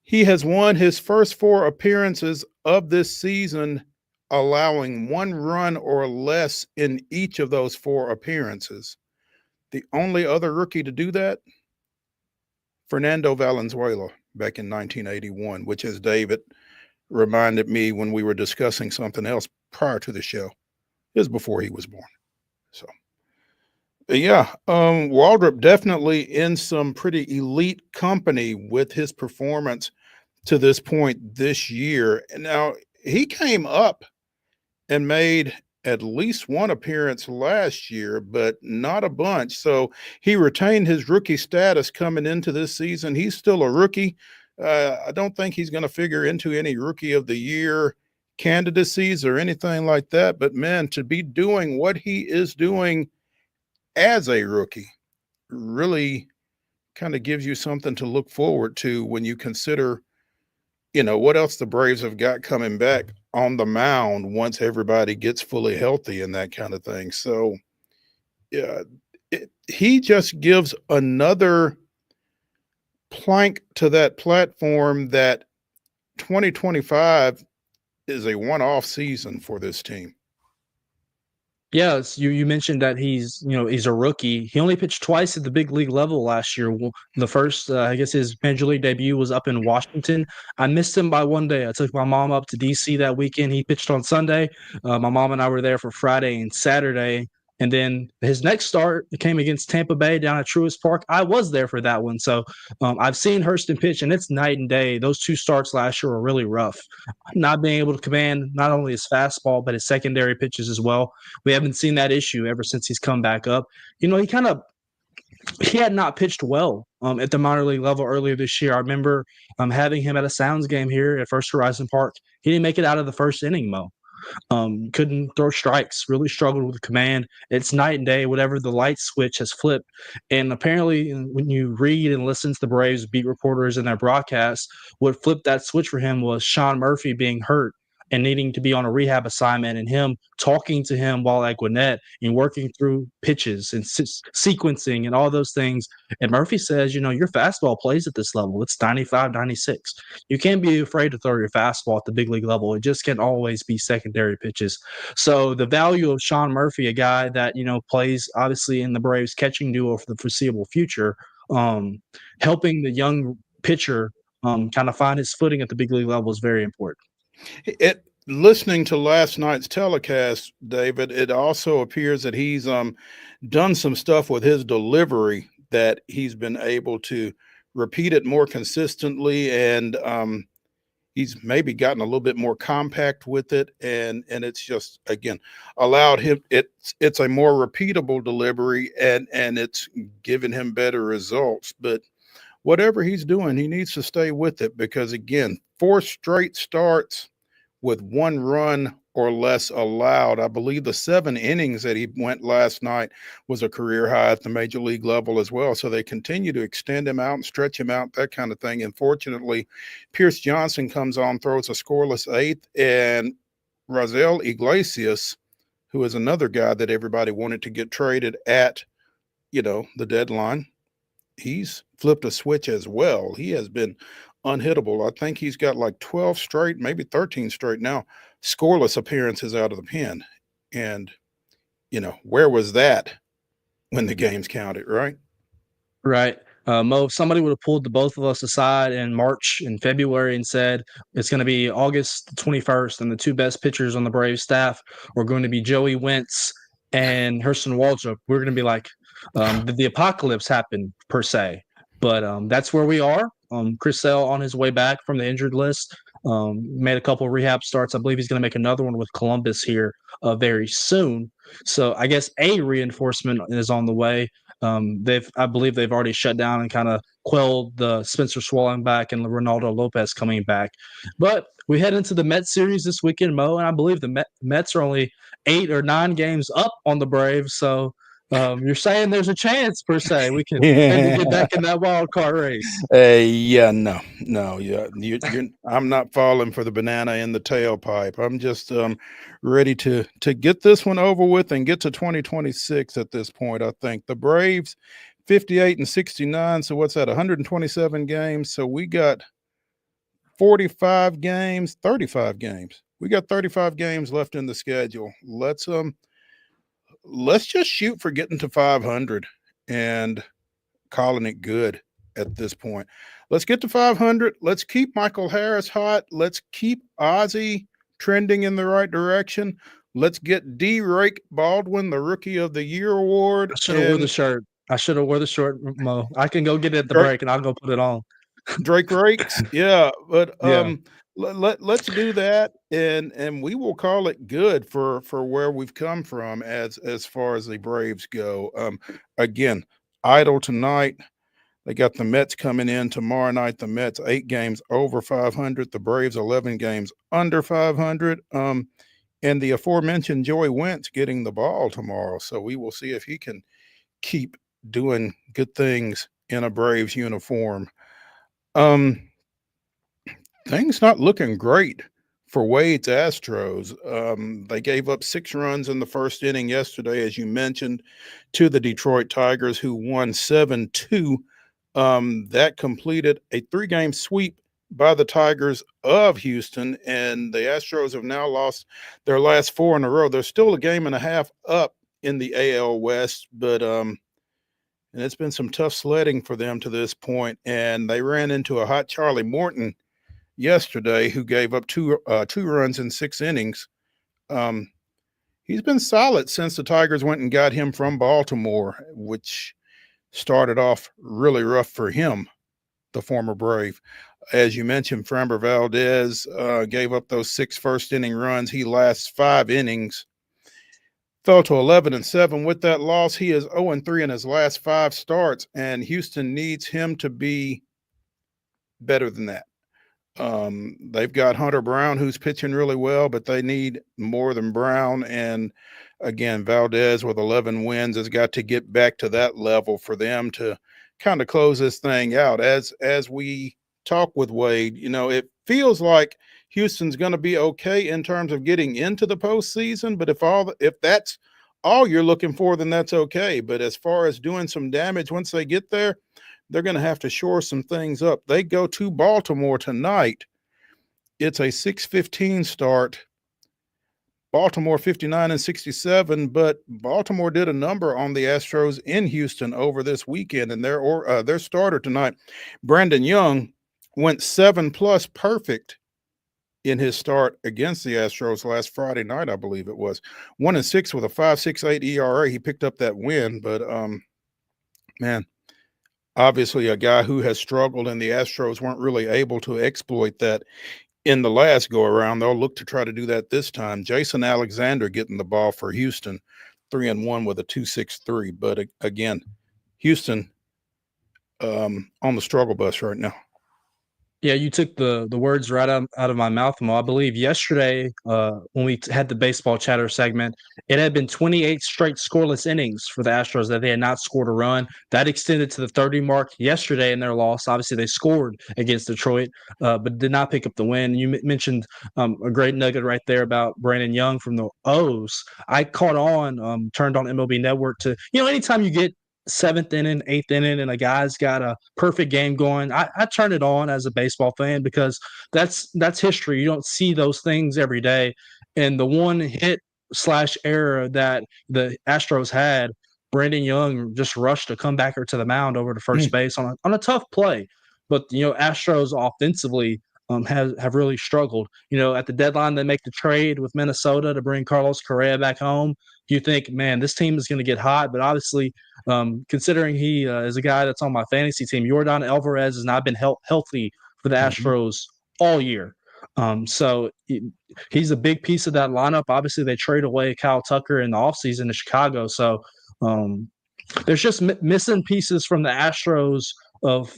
He has won his first 4 appearances of this season, allowing 1 run or less in each of those 4 appearances. The only other rookie to do that, Fernando Valenzuela, back in 1981, which, as David reminded me when we were discussing something else prior to the show, it was before he was born. So, yeah, Waldrop definitely in some pretty elite company with his performance to this point this year. And now he came up and made at least 1 appearance last year, but not a bunch. So he retained his rookie status coming into this season. He's still a rookie. I don't think he's going to figure into any rookie of the year candidacies or anything like that. But man, to be doing what he is doing as a rookie really kind of gives you something to look forward to when you consider, what else the Braves have got coming back on the mound once everybody gets fully healthy and that kind of thing. So, yeah, he just gives another plank to that platform that 2025 is a one-off season for this team. Yes, you mentioned that he's a rookie. He only pitched twice at the big league level last year. The first, I guess, his major league debut was up in Washington. I missed him by 1 day. I took my mom up to DC that weekend. He pitched on Sunday. My mom and I were there for Friday and Saturday. And then his next start came against Tampa Bay down at Truist Park. I was there for that one. So I've seen Hurston pitch, and it's night and day. Those 2 starts last year were really rough. Not being able to command not only his fastball, but his secondary pitches as well. We haven't seen that issue ever since he's come back up. He had not pitched well at the minor league level earlier this year. I remember having him at a Sounds game here at First Horizon Park. He didn't make it out of the first inning, Mo. Couldn't throw strikes, really struggled with command. It's night and day, whatever the light switch has flipped. And apparently when you read and listen to the Braves beat reporters in their broadcasts, what flipped that switch for him was Sean Murphy being hurt and needing to be on a rehab assignment, and him talking to him while at Gwinnett and working through pitches and sequencing and all those things. And Murphy says, your fastball plays at this level. It's 95, 96. You can't be afraid to throw your fastball at the big league level. It just can't always be secondary pitches. So the value of Sean Murphy, a guy that, plays obviously in the Braves catching duo for the foreseeable future, helping the young pitcher kind of find his footing at the big league level is very important. Listening to last night's telecast, David, it also appears that he's done some stuff with his delivery that he's been able to repeat it more consistently, and he's maybe gotten a little bit more compact with it, and it's just, again, allowed him, it's a more repeatable delivery, and it's given him better results. But whatever he's doing, he needs to stay with it, because again, 4 straight starts with 1 run or less allowed. I believe the 7 innings that he went last night was a career high at the major league level as well. So they continue to extend him out and stretch him out, that kind of thing. Unfortunately, Pierce Johnson comes on, throws a scoreless 8th, and Razel Iglesias, who is another guy that everybody wanted to get traded at, the deadline, he's flipped a switch as well. He has been unhittable. I think he's got like 12 straight, maybe 13 straight now, scoreless appearances out of the pen. And, where was that when the games counted, right? Right. Mo, if somebody would have pulled the both of us aside in March and February and said it's going to be August 21st and the 2 best pitchers on the Braves staff are going to be Joey Wentz and Hurston Waldrop, we're going to be like, did the apocalypse happen per se? But that's where we are. Chris Sale on his way back from the injured list, made a couple of rehab starts. I believe he's going to make another one with Columbus here very soon. So I guess a reinforcement is on the way. I believe they've already shut down and kind of quelled the Spencer Swalling back and Ronaldo Lopez coming back. But we head into the Mets series this weekend, Mo, and I believe the Mets are only 8 or 9 games up on the Braves. So you're saying there's a chance, per se, we can maybe get back in that wild card race. I'm not falling for the banana in the tailpipe. I'm just ready to get this one over with and get to 2026 at this point. I think the Braves 58-69. So what's that? 127 games. So we got 35 games. We got 35 games left in the schedule. Let's just shoot for getting to 500 and calling it good at this point. Let's get to 500. Let's keep Michael Harris hot. Let's keep Ozzie trending in the right direction. Let's get D. Rake Baldwin the Rookie of the Year award. I should have wore the shirt, Mo. I can go get it at the break and I'll go put it on. Drake Rakes, yeah, but let's do that, and we will call it good for where we've come from as far as the Braves go. Again, idle tonight. They got the Mets coming in tomorrow night. The Mets 8 games over 500. The Braves 11 games under 500. And the aforementioned Joey Wentz getting the ball tomorrow. So we will see if he can keep doing good things in a Braves uniform. Things not looking great for Wade's Astros. They gave up 6 runs in the first inning yesterday, as you mentioned, to the Detroit Tigers, who won 7-2. That completed a 3-game sweep by the Tigers of Houston, and the Astros have now lost their last 4 in a row. They're still a game and a half up in the AL West, but and it's been some tough sledding for them to this point, and they ran into a hot Charlie Morton yesterday, who gave up 2 runs in 6 innings. He's been solid since the Tigers went and got him from Baltimore, which started off really rough for him, the former Brave. As you mentioned, Framber Valdez gave up those 6 first-inning runs. He lasts 5 innings. Fell to 11-7 with that loss. He is 0-3 in his last 5 starts, and Houston needs him to be better than that. They've got Hunter Brown, who's pitching really well, but they need more than Brown. And again, Valdez with 11 wins has got to get back to that level for them to kind of close this thing out. As we talk with Wade, it feels like Houston's going to be okay in terms of getting into the postseason, but if that's all you're looking for, then that's okay. But as far as doing some damage once they get there, they're going to have to shore some things up. They go to Baltimore tonight. It's a 6:15 start. Baltimore 59-67, but Baltimore did a number on the Astros in Houston over this weekend, and their starter tonight, Brandon Young, went 7+ perfect in his start against the Astros last Friday night, I believe it was. 1-6 with a 5.68 ERA. He picked up that win, but man, obviously a guy who has struggled, and the Astros weren't really able to exploit that in the last go around. They'll look to try to do that this time. Jason Alexander getting the ball for Houston, 3-1 with a 2.63. But again, Houston on the struggle bus right now. Yeah, you took the words right out of my mouth, Mo. I believe yesterday, when we had the baseball chatter segment, it had been 28 straight scoreless innings for the Astros that they had not scored a run. That extended to the 30 mark yesterday in their loss. Obviously, they scored against Detroit, but did not pick up the win. You mentioned a great nugget right there about Brandon Young from the O's. I caught on, turned on MLB Network to, anytime you get seventh inning, eighth inning, and a guy's got a perfect game going, I turn it on as a baseball fan because that's history. You don't see those things every day. And the one hit slash error that the Astros had, Brandon Young just rushed a comebacker to the mound over to first base on a tough play. But Astros offensively have really struggled. At the deadline, they make the trade with Minnesota to bring Carlos Correa back home. You think, man, this team is going to get hot, but obviously, considering he is a guy that's on my fantasy team, Yordan Alvarez has not been healthy for the Astros all year. So he's a big piece of that lineup. Obviously, they trade away Kyle Tucker in the offseason to Chicago. So there's just missing pieces from the Astros of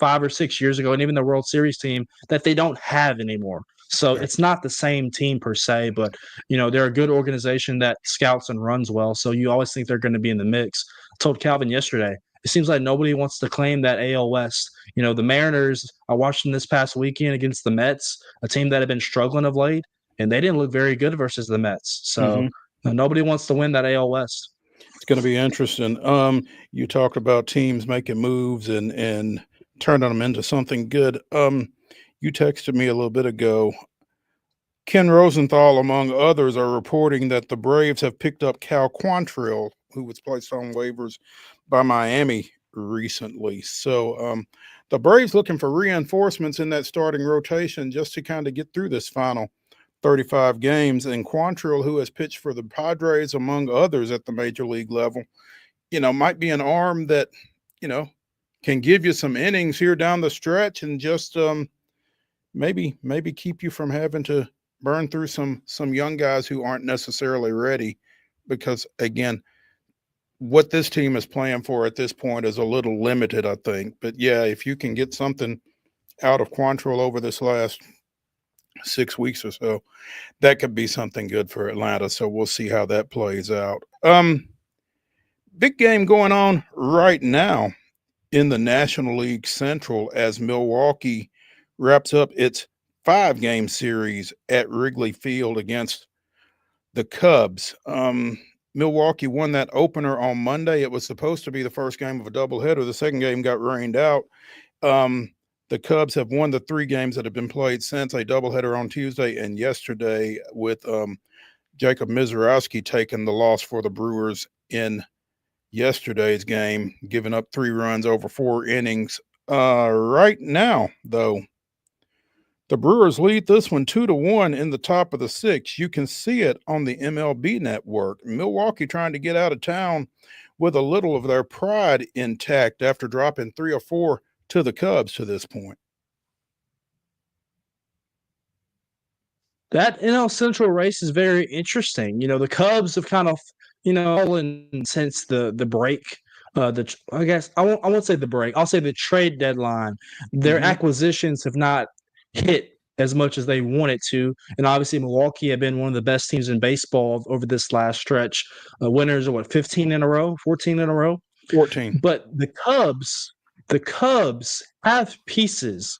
5 or 6 years ago, and even the World Series team that they don't have anymore. So it's not the same team per se, but they're a good organization that scouts and runs well. So you always think they're going to be in the mix. I told Calvin yesterday, it seems like nobody wants to claim that AL West. The Mariners, I watched them this past weekend against the Mets, a team that had been struggling of late, and they didn't look very good versus the Mets. So nobody wants to win that AL West. It's going to be interesting. You talked about teams making moves and turning them into something good. You texted me a little bit ago. Ken Rosenthal, among others, are reporting that the Braves have picked up Cal Quantrill, who was placed on waivers by Miami recently. So the Braves looking for reinforcements in that starting rotation just to kind of get through this final 35 games. And Quantrill, who has pitched for the Padres, among others, at the major league level, might be an arm that, can give you some innings here down the stretch and just maybe keep you from having to burn through some young guys who aren't necessarily ready. Because, again, what this team is playing for at this point is a little limited, I think. But, yeah, if you can get something out of Quantrill over this last 6 weeks or so, that could be something good for Atlanta. So we'll see how that plays out. Big game going on right now in the National League Central as Milwaukee wraps up its 5-game series at Wrigley Field against the Cubs. Milwaukee won that opener on Monday. It was supposed to be the first game of a doubleheader. The second game got rained out. The Cubs have won the 3 games that have been played since, a doubleheader on Tuesday and yesterday, with Jacob Misiorowski taking the loss for the Brewers in yesterday's game, giving up 3 runs over 4 innings. Right now, though, the Brewers lead this one 2-1 in the top of the 6th. You can see it on the MLB Network. Milwaukee trying to get out of town with a little of their pride intact after dropping 3 or 4 to the Cubs to this point. That NL Central race is very interesting. The Cubs have kind of, since the break. I guess I won't say the break. I'll say the trade deadline. Their acquisitions have not hit as much as they wanted to, and obviously Milwaukee have been one of the best teams in baseball over this last stretch. Winners are 15 in a row, 14 in a row, 14. But the Cubs have pieces.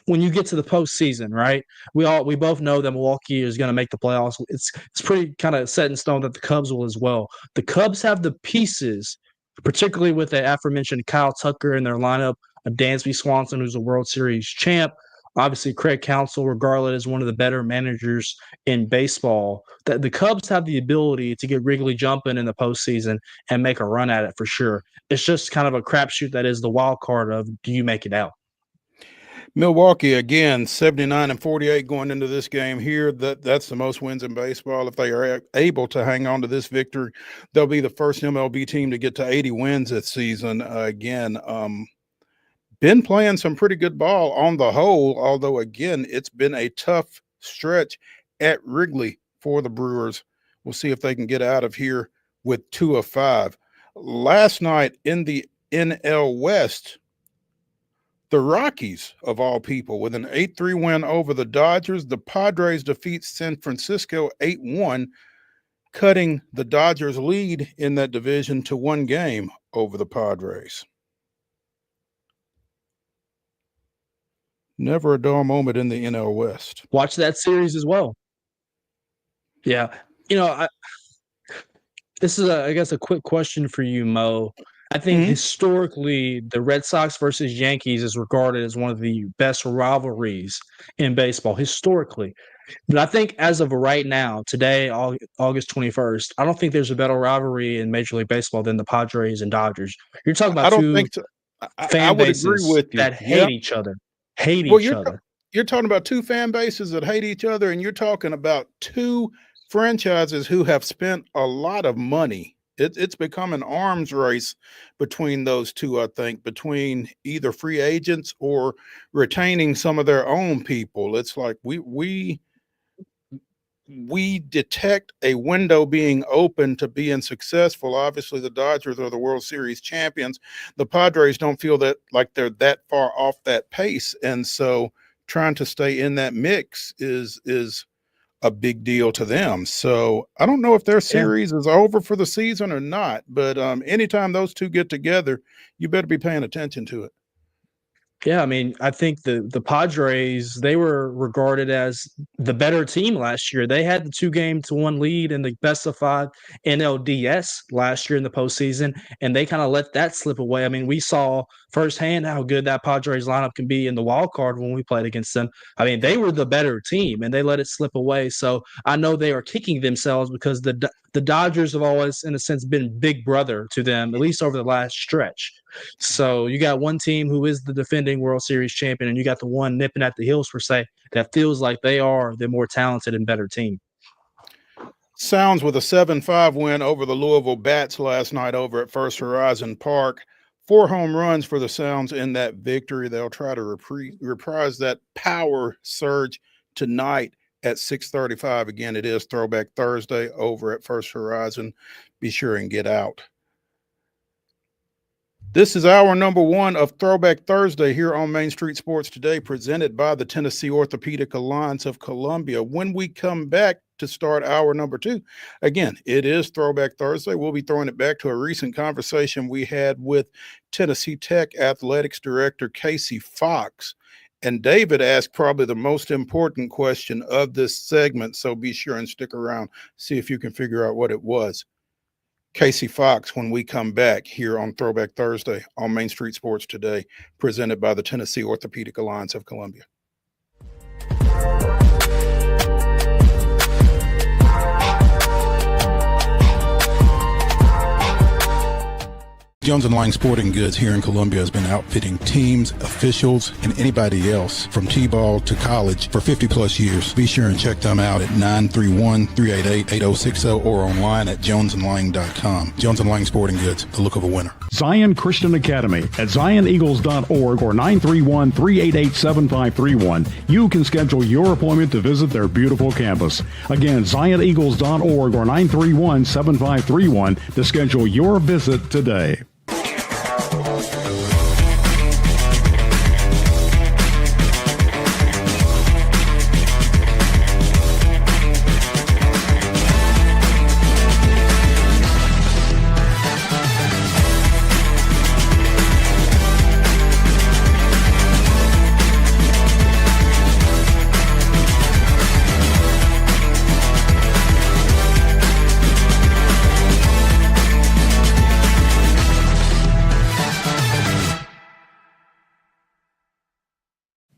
When you get to the postseason, right? We both know that Milwaukee is going to make the playoffs. It's pretty kind of set in stone that the Cubs will as well. The Cubs have the pieces, particularly with the aforementioned Kyle Tucker in their lineup, Dansby Swanson, who's a World Series champ. Obviously, Craig Counsell, regardless, is one of the better managers in baseball. That the Cubs have the ability to get Wrigley jumping in the postseason and make a run at it for sure. It's just kind of a crapshoot that is the wild card of, do you make it out? Milwaukee, again, 79-48 going into this game here. That's the most wins in baseball. If they are able to hang on to this victory, they'll be the first MLB team to get to 80 wins this season. Again, been playing some pretty good ball on the whole, although, again, it's been a tough stretch at Wrigley for the Brewers. We'll see if they can get out of here with 2 of 5. Last night in the NL West, The Rockies, of all people, with an 8-3 win over the Dodgers. The Padres defeat San Francisco 8-1, cutting the Dodgers' lead in that division to 1 game over the Padres. Never a dull moment in the NL West. Watch that series as well. Yeah. This is, I guess, a quick question for you, Mo. I think historically, the Red Sox versus Yankees is regarded as one of the best rivalries in baseball, historically. But I think as of right now, today, August 21st, I don't think there's a better rivalry in Major League Baseball than the Padres and Dodgers. You're talking about two fan bases that hate each other. You're talking about two fan bases that hate each other, and you're talking about two franchises who have spent a lot of money. It's become an arms race between those two, I think, between either free agents or retaining some of their own people. It's like we detect a window being open to being successful. Obviously, the Dodgers are the World Series champions. The Padres don't feel that like they're that far off that pace, and so trying to stay in that mix is a big deal to them. So I don't know if their series is over for the season or not, but anytime those two get together, you better be paying attention to it. Yeah, I mean, I think the Padres, they were regarded as the better team last year. They had the 2-1 lead in the best-of-5 NLDS last year in the postseason, and they kind of let that slip away. I mean, we saw firsthand how good that Padres lineup can be in the wild card when we played against them. I mean, they were the better team, and they let it slip away. So I know they are kicking themselves because the Dodgers have always, in a sense, been big brother to them, at least over the last stretch. So you got one team who is the defending World Series champion, and you got the one nipping at the heels, per se, that feels like they are the more talented and better team. Sounds with a 7-5 win over the Louisville Bats last night over at First Horizon Park. 4 home runs for the Sounds in that victory. They'll try to reprise that power surge tonight at 6:35. Again, it is Throwback Thursday over at First Horizon. Be sure and get out. This is hour number 1 of Throwback Thursday here on Main Street Sports Today, presented by the Tennessee Orthopedic Alliance of Columbia. When we come back to start hour number 2, again, it is Throwback Thursday. We'll be throwing it back to a recent conversation we had with Tennessee Tech Athletics Director Casey Fox. And David asked probably the most important question of this segment, so be sure and stick around, see if you can figure out what it was. Casey Fox, when we come back here on Throwback Thursday on Main Street Sports Today, presented by the Tennessee Orthopedic Alliance of Columbia. Jones & Lang Sporting Goods here in Columbia has been outfitting teams, officials, and anybody else from T-ball to college for 50-plus years. Be sure and check them out at 931-388-8060 or online at jonesandlang.com. Jones & Lang Sporting Goods, the look of a winner. Zion Christian Academy at zioneagles.org or 931-388-7531. You can schedule your appointment to visit their beautiful campus. Again, zioneagles.org or 931-7531 to schedule your visit today.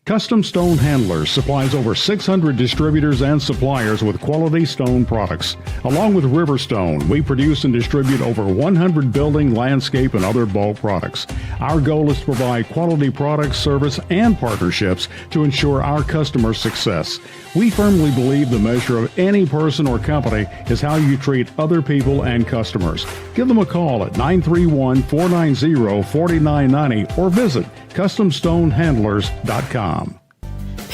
Custom Stone Handlers supplies over 600 distributors and suppliers with quality stone products. Along with Riverstone, we produce and distribute over 100 building, landscape, and other bulk products. Our goal is to provide quality products, service, and partnerships to ensure our customers' success. We firmly believe the measure of any person or company is how you treat other people and customers. Give them a call at 931-490-4990 or visit CustomStoneHandlers.com.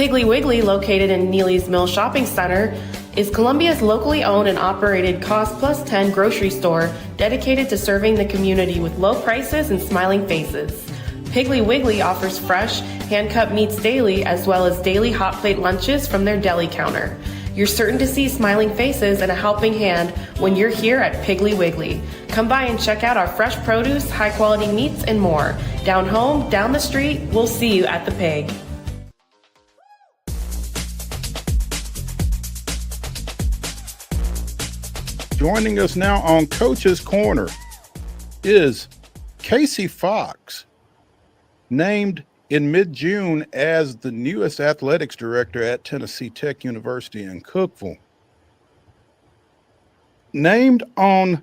Piggly Wiggly, located in Neely's Mill Shopping Center, is Columbia's locally owned and operated Cost Plus 10 grocery store dedicated to serving the community with low prices and smiling faces. Piggly Wiggly offers fresh, hand-cut meats daily, as well as daily hot plate lunches from their deli counter. You're certain to see smiling faces and a helping hand when you're here at Piggly Wiggly. Come by and check out our fresh produce, high-quality meats, and more. Down home, down the street, we'll see you at the Pig. Joining us now on Coach's Corner is Casey Fox, named in mid-June as the newest athletics director at Tennessee Tech University in Cookeville. Named on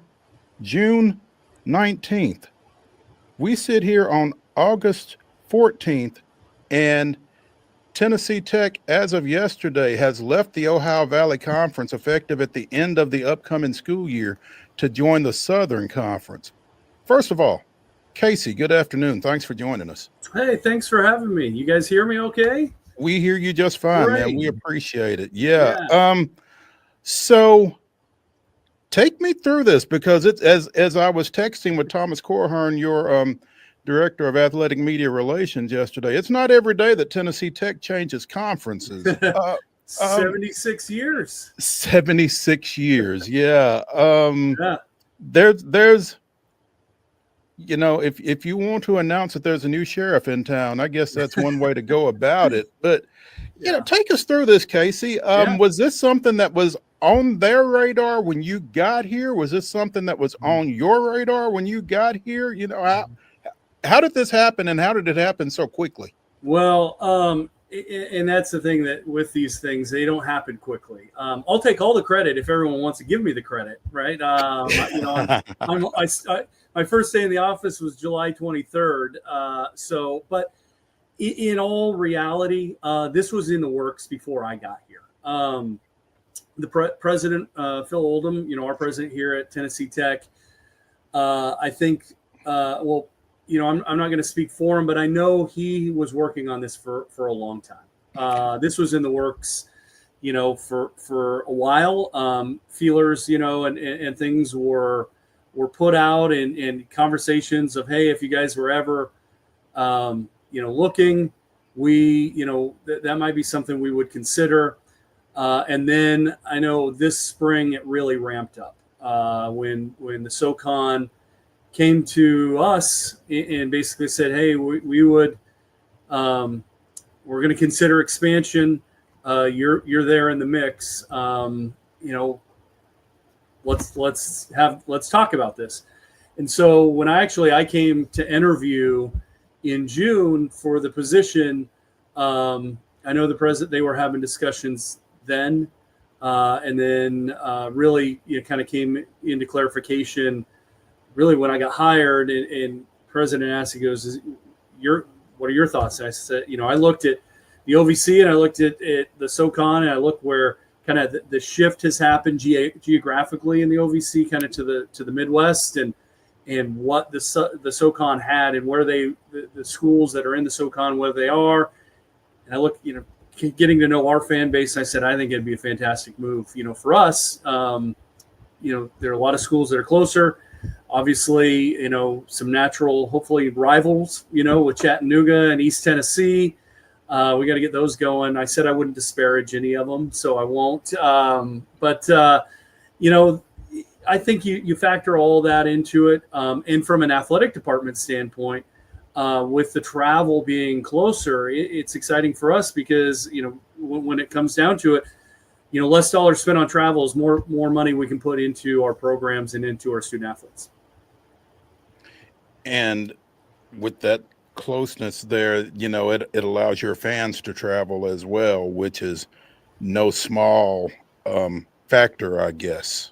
June 19th. We sit here on August 14th, and Tennessee Tech, as of yesterday, has left the Ohio Valley Conference effective at the end of the upcoming school year to join the Southern Conference. First of all, Casey, good afternoon. Thanks for joining us. Hey, thanks for having me. You guys hear me okay? We hear you just fine, Great. man. We appreciate it. Yeah. So take me through this, because it's as I was texting with Thomas Corhern, your director of athletic media relations, yesterday. It's not every day that Tennessee Tech changes conferences. 76 years. 76 years. Yeah. Yeah. There's if you want to announce that there's a new sheriff in town, I guess that's one way to go about it. But take us through this, Casey. Was this something that was on their radar when you got here? Was this something that was on your radar when you got here? How did this happen, and how did it happen so quickly? Well, and that's the thing, that with these things, they don't happen quickly. I'll take all the credit if everyone wants to give me the credit, right? My first day in the office was July 23rd. But in all reality, this was in the works before I got here. The president, Phil Oldham, our president here at Tennessee Tech, I think, I'm not going to speak for him, but I know he was working on this for a long time. This was in the works, for a while. Feelers, and things were put out, and conversations of, hey, if you guys were ever, looking, that might be something we would consider. And then I know this spring it really ramped up when the SoCon came to us and basically said, hey, we would, we're going to consider expansion. You're there in the mix. Let's talk about this. And so when I came to interview in June for the position, I know the president, they were having discussions then, and then really kind of came into clarification really when I got hired, and President asked, he goes, what are your thoughts? And I said, I looked at the OVC, and I looked at the SoCon, and I looked where kind of the shift has happened geographically in the OVC, kind of to the Midwest, and what the SoCon had, and where the schools that are in the SoCon, where they are. And I look, getting to know our fan base, I said, I think it'd be a fantastic move, for us. There are a lot of schools that are closer. Obviously, some natural, hopefully rivals, with Chattanooga and East Tennessee. We got to get those going. I said I wouldn't disparage any of them, so I won't. But I think you factor all that into it. And from an athletic department standpoint, with the travel being closer, it's exciting for us because, when it comes down to it, less dollars spent on travel is more money we can put into our programs and into our student athletes. And with that closeness there, it allows your fans to travel as well, which is no small factor, I guess.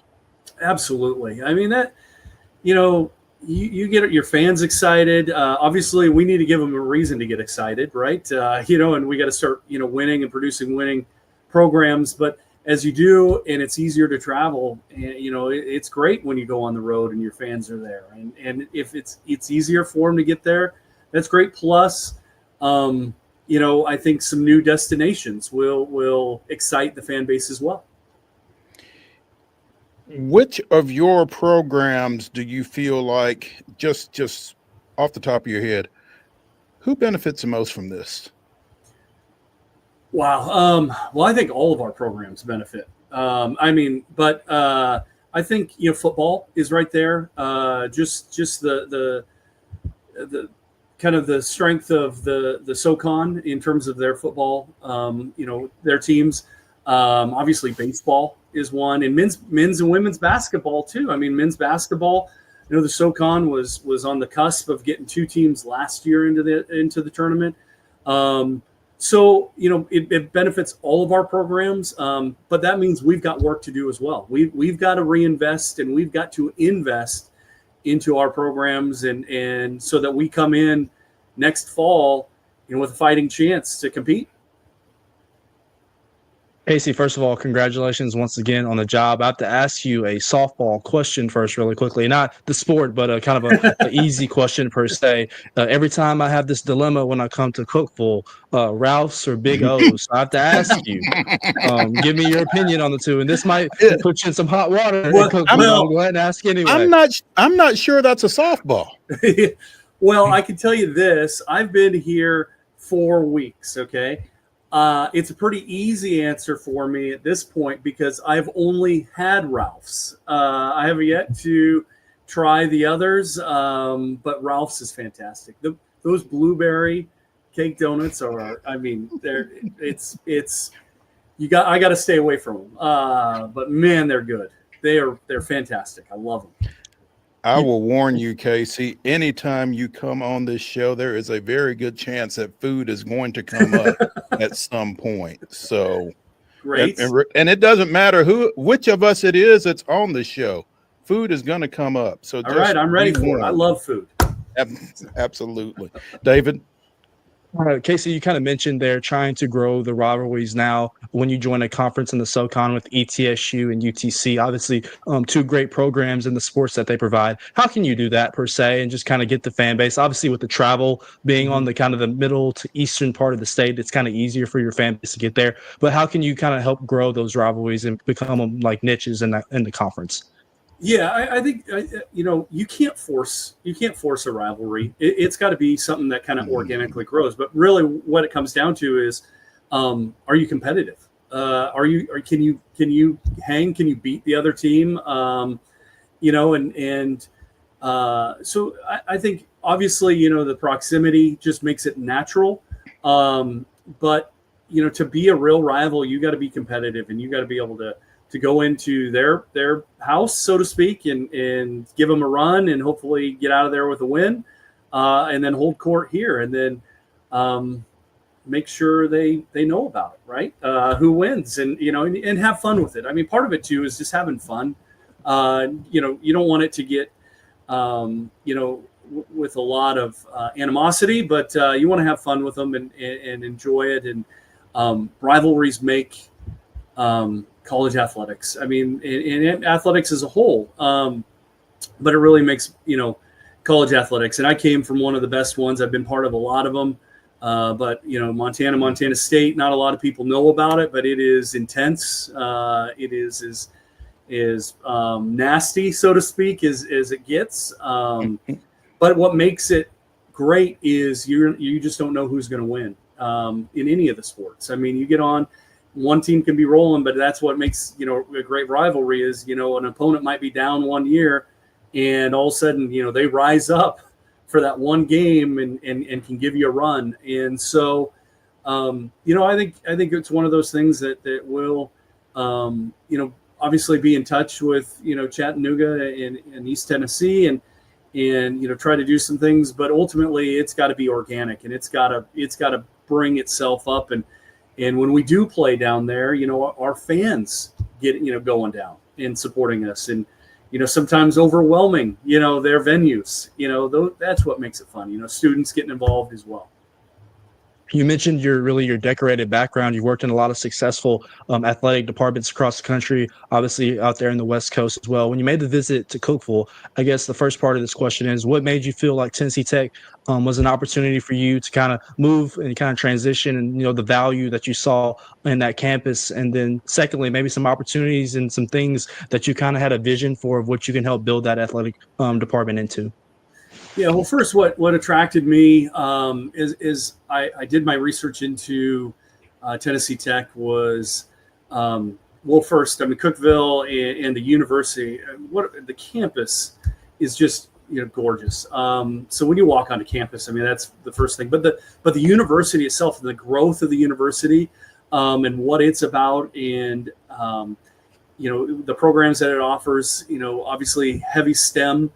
Absolutely. I mean, that, you get your fans excited. Obviously, we need to give them a reason to get excited, right? And we got to start, winning and producing winning programs. But as you do, and it's easier to travel, it's great when you go on the road and your fans are there. And if it's easier for them to get there, that's great. Plus, I think some new destinations will excite the fan base as well. Which of your programs do you feel like, just off the top of your head, Who benefits the most from this? Wow. Well, I think all of our programs benefit. I think football is right there. Just the kind of the strength of the SoCon in terms of their football. Their teams. Obviously, baseball is one, and men's and women's basketball too. I mean, men's basketball. The SoCon was on the cusp of getting 2 teams last year into the tournament. So it benefits all of our programs, but that means we've got work to do as well. We've got to reinvest and we've got to invest into our programs and so that we come in next fall, with a fighting chance to compete. Casey, first of all, congratulations once again on the job. I have to ask you a softball question first, really quickly. Not the sport, but a kind of an easy question per se. Every time I have this dilemma when I come to Cookeville, Ralph's or Big O's. So I have to ask you, give me your opinion on the two. And this might put you in some hot water. Well, I'll go ahead and ask anyway. I'm not sure that's a softball. Well, I can tell you this. I've been here 4 weeks, okay? It's a pretty easy answer for me at this point because I've only had Ralph's. I have yet to try the others, but Ralph's is fantastic. Those blueberry cake donuts are, I got to stay away from them. But man, they're good. They're fantastic. I love them. I will warn you, Casey, anytime you come on this show, there is a very good chance that food is going to come up at some point. So great. And it doesn't matter which of us it is that's on the show. Food is going to come up. So all right, I'm ready for it. I love food. Absolutely. David? Casey, you kind of mentioned they're trying to grow the rivalries now when you join a conference in the SoCon with ETSU and UTC, obviously 2 great programs in the sports that they provide. How can you do that per se and just kind of get the fan base? Obviously, with the travel being on the kind of the middle to eastern part of the state, it's kind of easier for your fan base to get there. But how can you kind of help grow those rivalries and become them like niches in the conference? Yeah, I think you can't force a rivalry. It's got to be something that kind of organically grows. But really, what it comes down to is, are you competitive? Can you hang? Can you beat the other team? So I think obviously the proximity just makes it natural. But to be a real rival, you got to be competitive and you got to be able to go into their house, so to speak, and give them a run and hopefully get out of there with a win, and then hold court here and then make sure they know about it, right? Who wins and have fun with it. I mean, part of it too is just having fun. You don't want it to get with a lot of animosity, but you want to have fun with them and enjoy it. And rivalries make college athletics. I mean, in athletics as a whole, but it really makes, college athletics. And I came from one of the best ones. I've been part of a lot of them. But, Montana State, not a lot of people know about it, but it is intense. It is nasty, so to speak, as it gets. But what makes it great is you just don't know who's going to win in any of the sports. I mean, you get on, one team can be rolling, but that's what makes, a great rivalry is, an opponent might be down one year and all of a sudden, they rise up for that one game and can give you a run. And so, I think it's one of those things that will, obviously be in touch with, Chattanooga and East Tennessee and try to do some things, but ultimately it's got to be organic and it's got to bring itself up. And when we do play down there, our fans get, going down and supporting us and, sometimes overwhelming, their venues, that's what makes it fun. Students getting involved as well. You mentioned your decorated background. You've worked in a lot of successful athletic departments across the country, obviously out there in the West Coast as well. When you made the visit to Cookeville, I guess the first part of this question is, what made you feel like Tennessee Tech was an opportunity for you to kind of move and kind of transition and, the value that you saw in that campus? And then secondly, maybe some opportunities and some things that you kind of had a vision for of what you can help build that athletic department into. Yeah, well, first, what attracted me is I did my research into Tennessee Tech was well, first, I mean, Cookeville and the university, what the campus is just gorgeous. So when you walk onto campus, I mean, that's the first thing. But the university itself, the growth of the university, and what it's about, and the programs that it offers. Obviously heavy STEM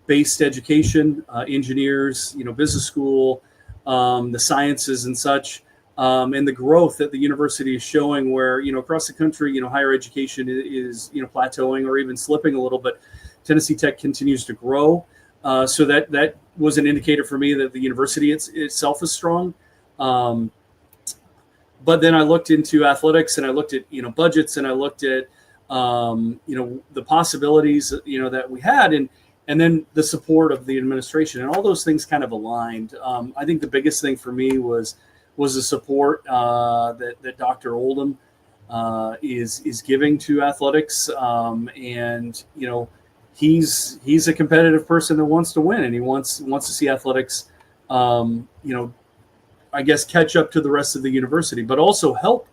based education, engineers, business school, the sciences and such, and the growth that the university is showing where, across the country, higher education is, plateauing or even slipping a little, but Tennessee Tech continues to grow. So that was an indicator for me that the university itself is strong. But then I looked into athletics and I looked at, budgets, and I looked at, the possibilities, that we had, and then the support of the administration, and all those things kind of aligned. I think the biggest thing for me was the support that Dr. Oldham is giving to athletics, and he's a competitive person that wants to win, and he wants to see athletics, I guess, catch up to the rest of the university, but also help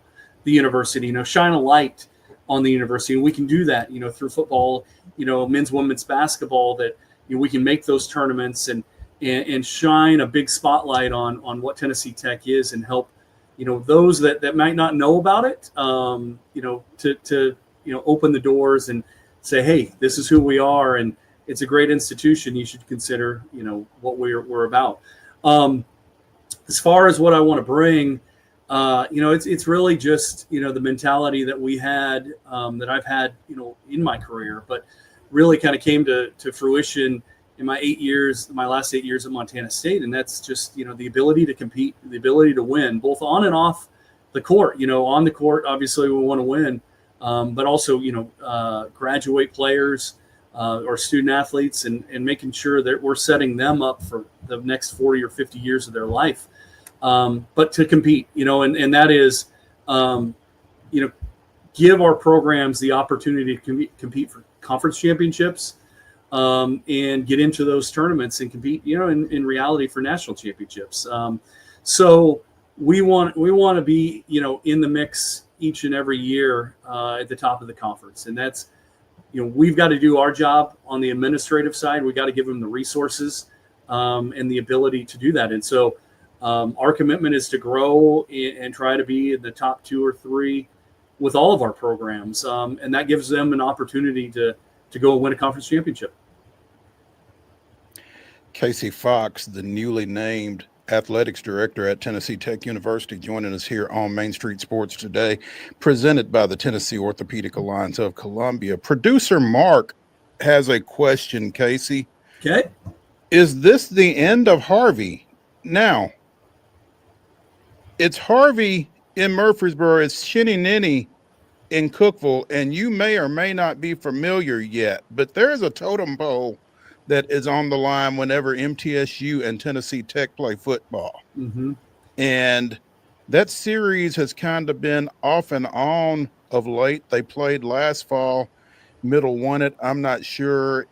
the university, shine a light on the university. And we can do that, through football, men's, women's basketball, that we can make those tournaments and shine a big spotlight on what Tennessee Tech is, and help, those that might not know about it, to open the doors and say, hey, this is who we are, and it's a great institution. You should consider, what we're about. As far as what I want to bring, it's really just, the mentality that we had, that I've had, in my career, but really kind of came to fruition in my last 8 years at Montana State. And that's just, the ability to compete, the ability to win, both on and off the court. On the court, obviously we want to win, but also, graduate players, or student athletes, and making sure that we're setting them up for the next 40 or 50 years of their life. But to compete, and that is, give our programs the opportunity to compete for conference championships, and get into those tournaments and compete, in reality, for national championships. So we want to be, in the mix each and every year, at the top of the conference. And that's, we've got to do our job on the administrative side. We got to give them the resources, and the ability to do that. And so, our commitment is to grow and try to be in the top 2 or 3 with all of our programs. And that gives them an opportunity to go and win a conference championship. Casey Fox, the newly named athletics director at Tennessee Tech University, joining us here on Main Street Sports today, presented by the Tennessee Orthopedic Alliance of Columbia. Producer Mark has a question, Casey. Okay. Is this the end of Harvey? Now, it's Harvey in Murfreesboro, it's Shinny Ninny in Cookeville, and you may or may not be familiar yet, but there is a totem pole that is on the line whenever MTSU and Tennessee Tech play football. Mm-hmm. And that series has kind of been off and on of late. They played last fall. Middle won it. I'm not sure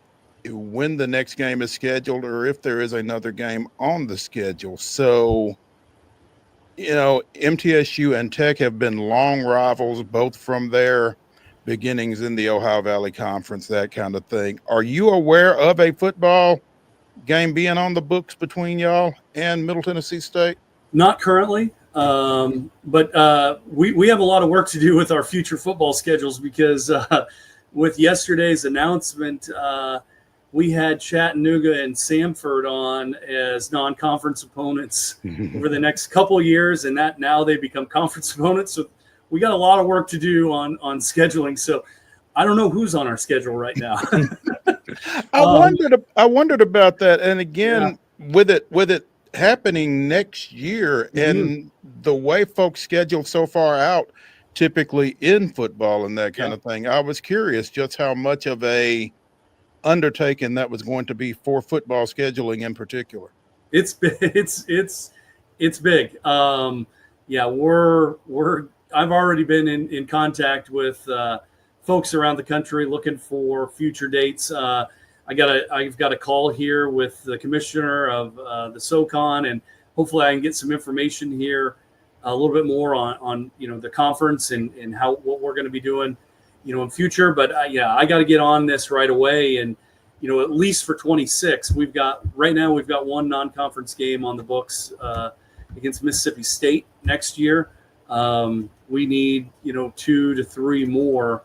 when the next game is scheduled or if there is another game on the schedule. So, MTSU and Tech have been long rivals, both from their beginnings in the Ohio Valley Conference, that kind of thing. Are you aware of a football game being on the books between y'all and Middle Tennessee State? Not currently, but we have a lot of work to do with our future football schedules, because with yesterday's announcement, we had Chattanooga and Samford on as non-conference opponents over the next couple of years, and that now they become conference opponents. So we got a lot of work to do on scheduling. So I don't know who's on our schedule right now. I wondered about that. And again, with it happening next year, and the way folks schedule so far out, typically in football and that kind of thing, I was curious just how much of a undertaking that was going to be for football scheduling in particular. It's big. I've already been in contact with folks around the country looking for future dates. I've got a call here with the commissioner of the SoCon, and hopefully I can get some information here a little bit more on the conference and what we're going to be doing, in future. But I got to get on this right away. And, at least for 26, we've got one non-conference game on the books against Mississippi State next year. We need, 2 to 3 more,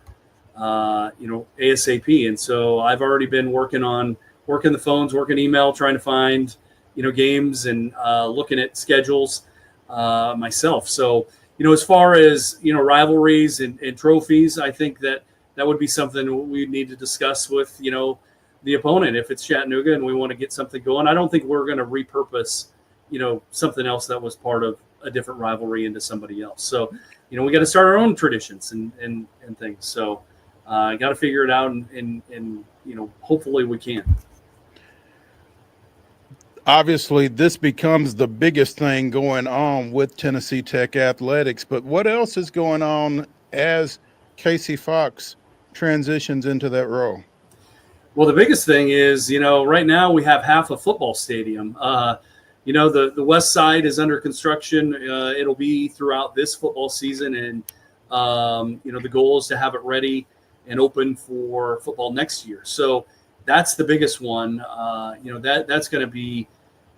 ASAP. And so I've already been working the phones, working email, trying to find, games and looking at schedules myself. So, as far as, rivalries and trophies, I think that would be something we need to discuss with, the opponent. If it's Chattanooga and we want to get something going, I don't think we're going to repurpose, something else that was part of a different rivalry into somebody else. So, we got to start our own traditions and things. So I got to figure it out and hopefully we can. Obviously, this becomes the biggest thing going on with Tennessee Tech athletics, but what else is going on as Casey Fox transitions into that role? Well, the biggest thing is, right now we have half a football stadium. The west side is under construction. It'll be throughout this football season. And, the goal is to have it ready and open for football next year. So that's the biggest one. That's going to be,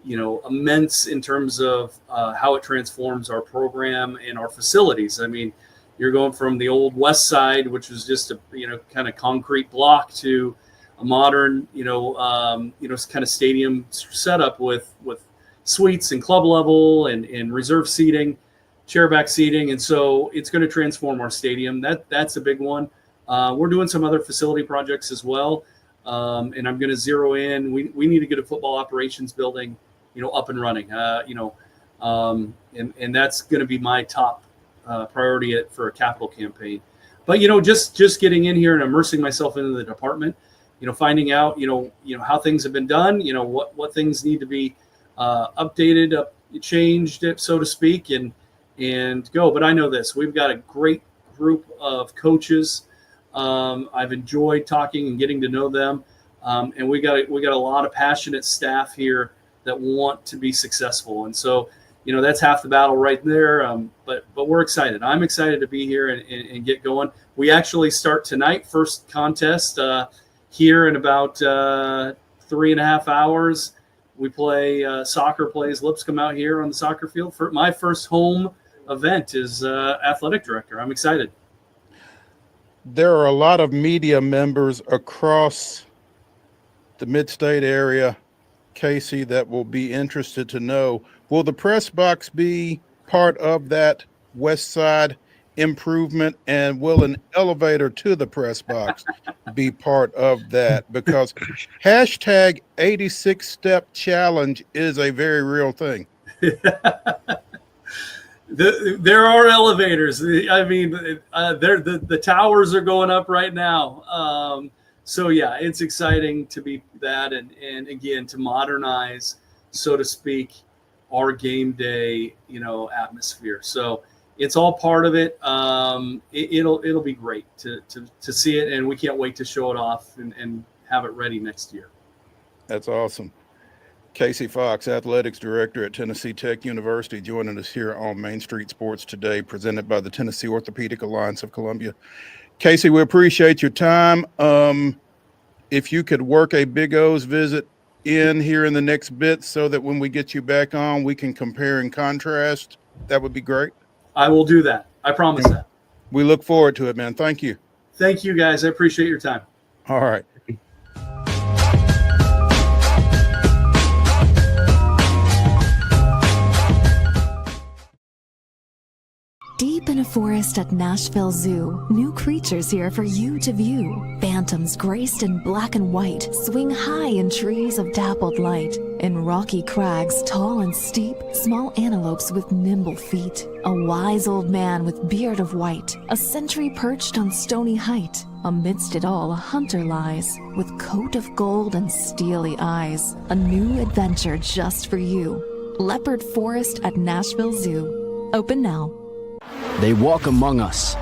immense in terms of how it transforms our program and our facilities. I mean, you're going from the old west side, which was just a, kind of concrete block, to a modern, kind of stadium setup with suites and club level and reserve seating, chairback seating. And so it's going to transform our stadium. That's a big one. We're doing some other facility projects as well. And I'm going to zero in. We need to get a football operations building, up and running, and that's going to be my top priority for a capital campaign. But, just getting in here and immersing myself into the department, finding out, how things have been done, what things need to be updated, changed, so to speak, and go. But I know this, we've got a great group of coaches. I've enjoyed talking and getting to know them. And we got a lot of passionate staff here that want to be successful. And so, that's half the battle right there. But we're excited. I'm excited to be here and get going. We actually start tonight, first contest here in about 3.5 hours. We play soccer, plays Lipscomb out here on the soccer field. For my first home event as athletic director. I'm excited. There are a lot of media members across the mid-state area, Casey, that will be interested to know, will the press box be part of that west side improvement, and will an elevator to the press box be part of that? Because hashtag 86-step challenge is a very real thing. There are elevators. I mean, the towers are going up right now. So yeah, it's exciting to be that, and again, to modernize, so to speak, our game day, atmosphere. So it's all part of it. It'll be great to see it, and we can't wait to show it off and have it ready next year. That's awesome. Casey Fox, Athletics Director at Tennessee Tech University, joining us here on Main Street Sports today, presented by the Tennessee Orthopedic Alliance of Columbia. Casey, we appreciate your time. If you could work a Big O's visit in here in the next bit so that when we get you back on, we can compare and contrast, that would be great. I will do that. I promise that. We look forward to it, man. Thank you. Thank you, guys. I appreciate your time. All right. Deep in a forest at Nashville Zoo, new creatures here for you to view. Phantoms graced in black and white swing high in trees of dappled light. In rocky crags, tall and steep, small antelopes with nimble feet. A wise old man with beard of white, a sentry perched on stony height. Amidst it all, a hunter lies, with coat of gold and steely eyes. A new adventure just for you. Leopard Forest at Nashville Zoo. Open now. They walk among us,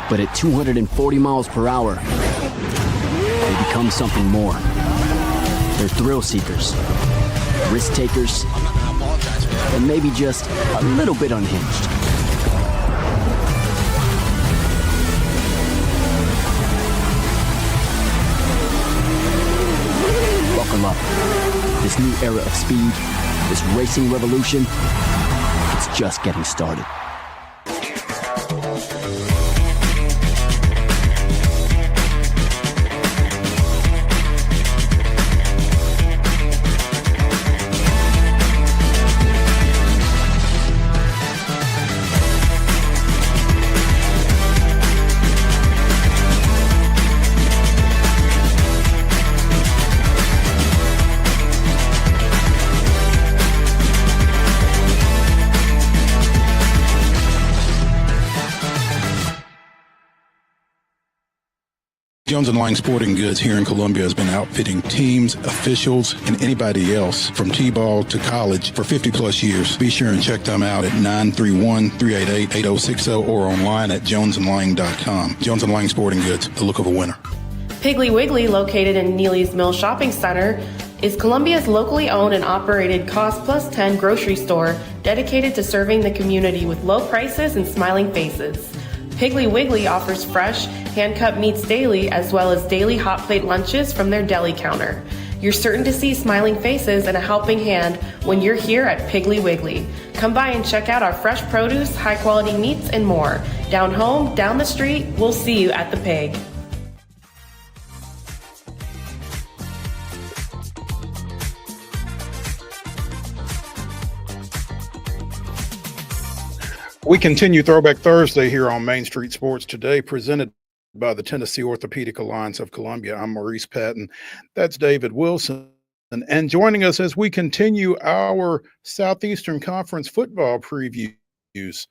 but at 240 miles per hour, they become something more. They're thrill seekers, risk takers, and maybe just a little bit unhinged. Buckle up. This new era of speed, this racing revolution, it's just getting started. Jones & Lang Sporting Goods here in Columbia has been outfitting teams, officials, and anybody else from T-ball to college for 50-plus years. Be sure and check them out at 931-388-8060 or online at jonesandlang.com. Jones & Lang Sporting Goods, the look of a winner. Piggly Wiggly, located in Neely's Mill Shopping Center, is Columbia's locally owned and operated Cost Plus 10 grocery store dedicated to serving the community with low prices and smiling faces. Piggly Wiggly offers fresh, hand-cut meats daily, as well as daily hot plate lunches from their deli counter. You're certain to see smiling faces and a helping hand when you're here at Piggly Wiggly. Come by and check out our fresh produce, high-quality meats, and more. Down home, down the street, we'll see you at the Pig. We continue Throwback Thursday here on Main Street Sports Today, presented by the Tennessee Orthopedic Alliance of Columbia. I'm Maurice Patton. That's David Wilson. And joining us as we continue our Southeastern Conference football previews.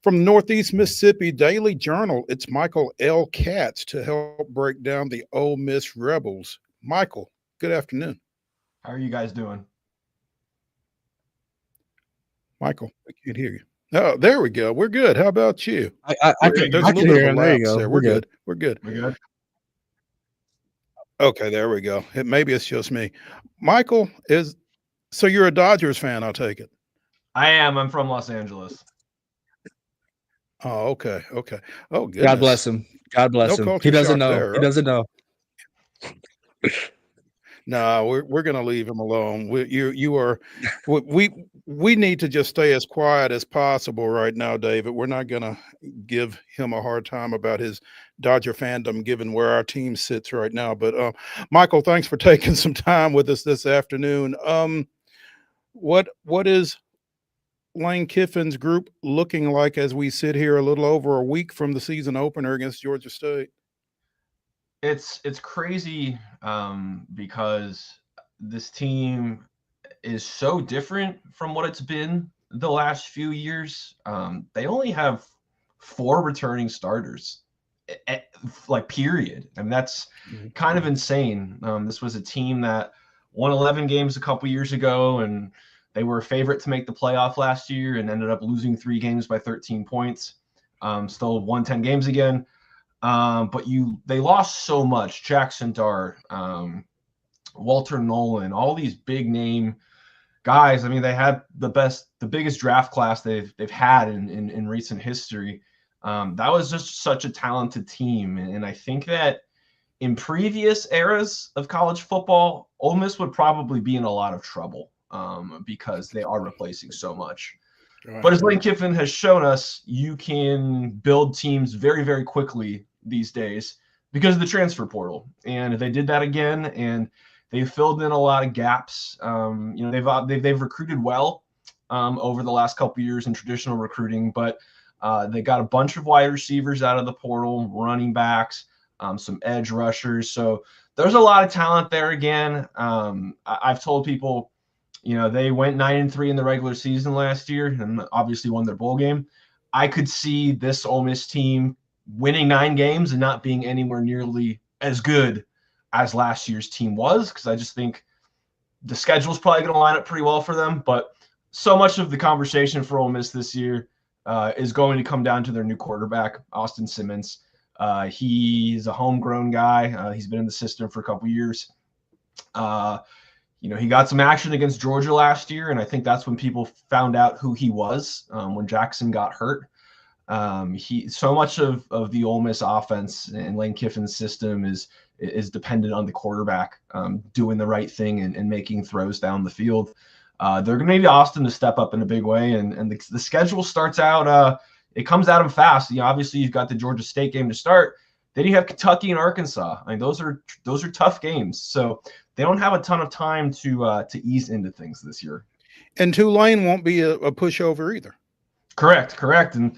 From the Northeast Mississippi Daily Journal, it's Michael L. KATZ to help break down the Ole Miss Rebels. Michael, good afternoon. How are you guys doing? Michael, I can't hear you. Oh, there we go. We're good. How about you? I can hear him. There you go. We're good. We're good. We're good. Okay, there we go. Maybe it's just me. Michael, so you're a Dodgers fan, I'll take it. I am. I'm from Los Angeles. Oh, okay. Okay. Oh, goodness. God bless him. God bless him. He doesn't know. There. He doesn't know. No, we're going to leave him alone. We need to just stay as quiet as possible right now, David. We're not going to give him a hard time about his Dodger fandom, given where our team sits right now. But Michael, thanks for taking some time with us this afternoon. What is Lane Kiffin's group looking like as we sit here a little over a week from the season opener against Georgia State? It's crazy because this team is so different from what it's been the last few years. They only have 4 returning starters, period. And that's kind of insane. This was a team that won 11 games a couple years ago, and they were a favorite to make the playoff last year and ended up losing 3 games by 13 points. Still won 10 games again. But they lost so much. Jackson Dart, Walter Nolan, all these big name guys. I mean, they had the biggest draft class they've had in recent history. That was just such a talented team. And I think that in previous eras of college football, Ole Miss would probably be in a lot of trouble because they are replacing so much. Right. But as Lane Kiffin has shown us, you can build teams very, very quickly these days because of the transfer portal. And they did that again, and they filled in a lot of gaps. They've recruited well over the last couple of years in traditional recruiting, but they got a bunch of wide receivers out of the portal, running backs, some edge rushers. So there's a lot of talent there again. I've told people, they went 9-3 in the regular season last year and obviously won their bowl game. I could see this Ole Miss team winning 9 games and not being anywhere nearly as good as last year's team was, because I just think the schedule is probably going to line up pretty well for them. But so much of the conversation for Ole Miss this year is going to come down to their new quarterback, Austin Simmons. He's a homegrown guy. He's been in the system for a couple years. He got some action against Georgia last year, and I think that's when people found out who he was, when Jackson got hurt. So much of the Ole Miss offense and Lane Kiffin's system is dependent on the quarterback doing the right thing and making throws down the field. They're going to need Austin to step up in a big way, and the schedule starts out. It comes at them fast. Obviously you've got the Georgia State game to start. Then you have Kentucky and Arkansas. I mean, those are tough games. So they don't have a ton of time to ease into things this year. And Tulane won't be a pushover either. Correct. And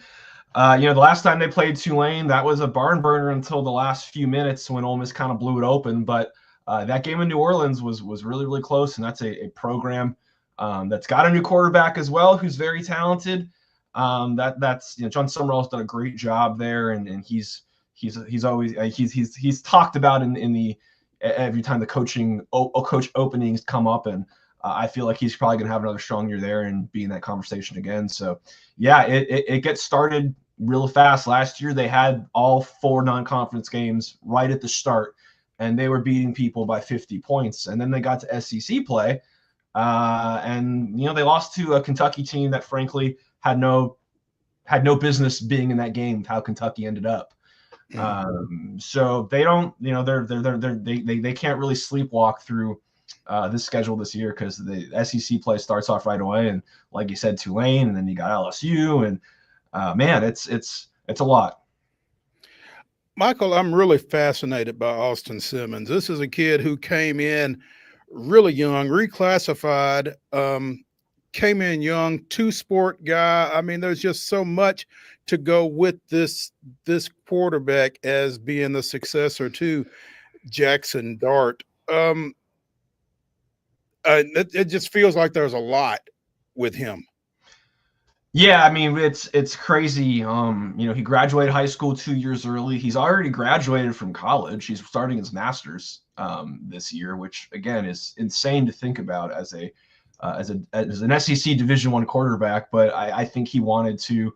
the last time they played Tulane, that was a barn burner until the last few minutes when Ole Miss kind of blew it open. But that game in New Orleans was really, really close, and that's a program that's got a new quarterback as well, who's very talented. That's John Summerall's done a great job there, and he's always he's talked about in the every time the coach openings come up, and I feel like he's probably going to have another strong year there and be in that conversation again. So yeah, it gets started real fast. Last year they had all 4 non-conference games right at the start, and they were beating people by 50 points. And then they got to SEC play, and they lost to a Kentucky team that frankly had no business being in that game with how Kentucky ended up. So they don't, they can't really sleepwalk through this schedule this year, because the SEC play starts off right away, and like you said, Tulane, and then you got LSU, and man, it's a lot. Michael, I'm really fascinated by Austin Simmons. This is a kid who came in really young, reclassified, came in young, 2-sport guy. I mean, there's just so much to go with this quarterback as being the successor to Jackson Dart. It just feels like there's a lot with him. Yeah, I mean, it's crazy. He graduated high school 2 years early. He's already graduated from college. He's starting his master's this year, which again is insane to think about as an SEC Division I quarterback. But I think he wanted to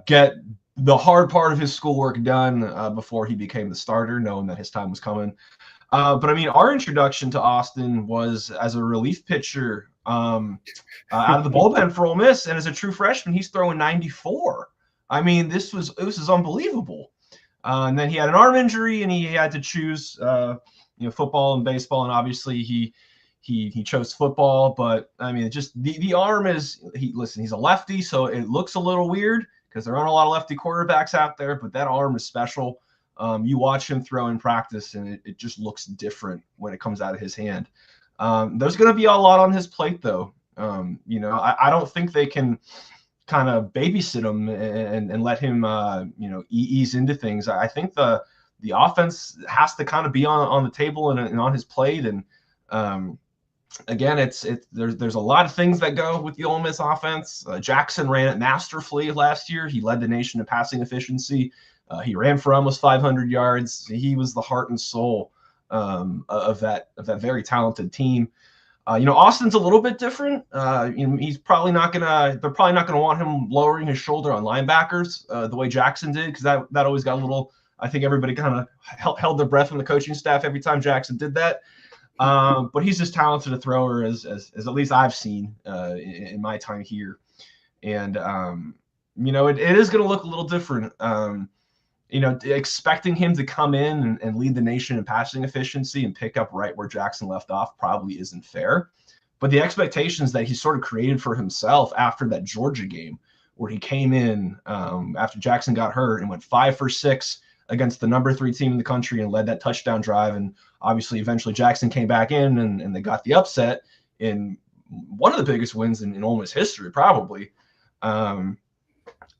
get the hard part of his schoolwork done before he became the starter, knowing that his time was coming. But I mean, our introduction to Austin was as a relief pitcher out of the bullpen for Ole Miss, and as a true freshman, he's throwing 94. I mean, this was unbelievable. And then he had an arm injury, and he had to choose, football and baseball, and obviously he chose football. But I mean, just the arm is he's a lefty, so it looks a little weird because there aren't a lot of lefty quarterbacks out there, but that arm is special. You watch him throw in practice, and it just looks different when it comes out of his hand. There's going to be a lot on his plate, though. I don't think they can kind of babysit him and let him, ease into things. I think the offense has to kind of be on the table and on his plate. And again, there's a lot of things that go with the Ole Miss offense. Jackson ran it masterfully last year. He led the nation in passing efficiency. He ran for almost 500 yards. He was the heart and soul of that very talented team. Austin's a little bit different. He's probably not gonna. They're probably not gonna want him lowering his shoulder on linebackers the way Jackson did, because that always got a little. I think everybody kind of held their breath from the coaching staff every time Jackson did that. But he's as talented a thrower as at least I've seen in my time here, and it is going to look a little different. Expecting him to come in and lead the nation in passing efficiency and pick up right where Jackson left off probably isn't fair. But the expectations that he sort of created for himself after that Georgia game, where he came in after Jackson got hurt and went 5 for 6 against the number 3 team in the country and led that touchdown drive. And obviously, eventually Jackson came back in and they got the upset in one of the biggest wins in Ole Miss history, probably.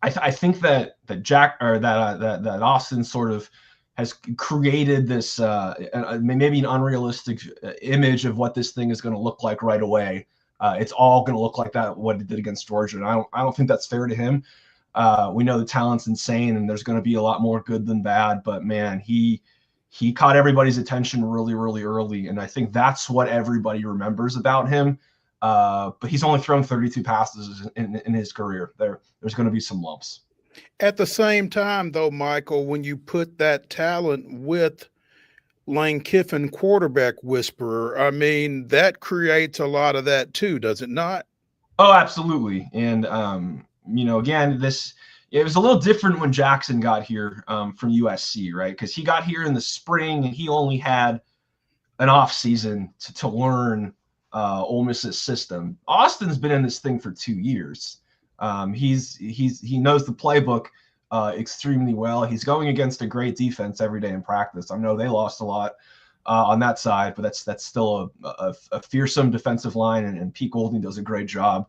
I think that Austin sort of has created this maybe an unrealistic image of what this thing is going to look like right away. It's all going to look like that what it did against Georgia, and I don't think that's fair to him. We know the talent's insane, and there's going to be a lot more good than bad. But man, he caught everybody's attention really, really early, and I think that's what everybody remembers about him. But he's only thrown 32 passes in his career. There's going to be some lumps. At the same time, though, Michael, when you put that talent with Lane Kiffin quarterback whisperer. I mean, that creates a lot of that too, does it not? Oh, absolutely. And again, it was a little different when Jackson got here from USC, right? Because he got here in the spring and he only had an off season to learn Ole Miss's system. Austin's been in this thing for 2 years. He knows the playbook extremely well. He's going against a great defense every day in practice. I know they lost a lot on that side, but that's still a fearsome defensive line, and Pete Golding does a great job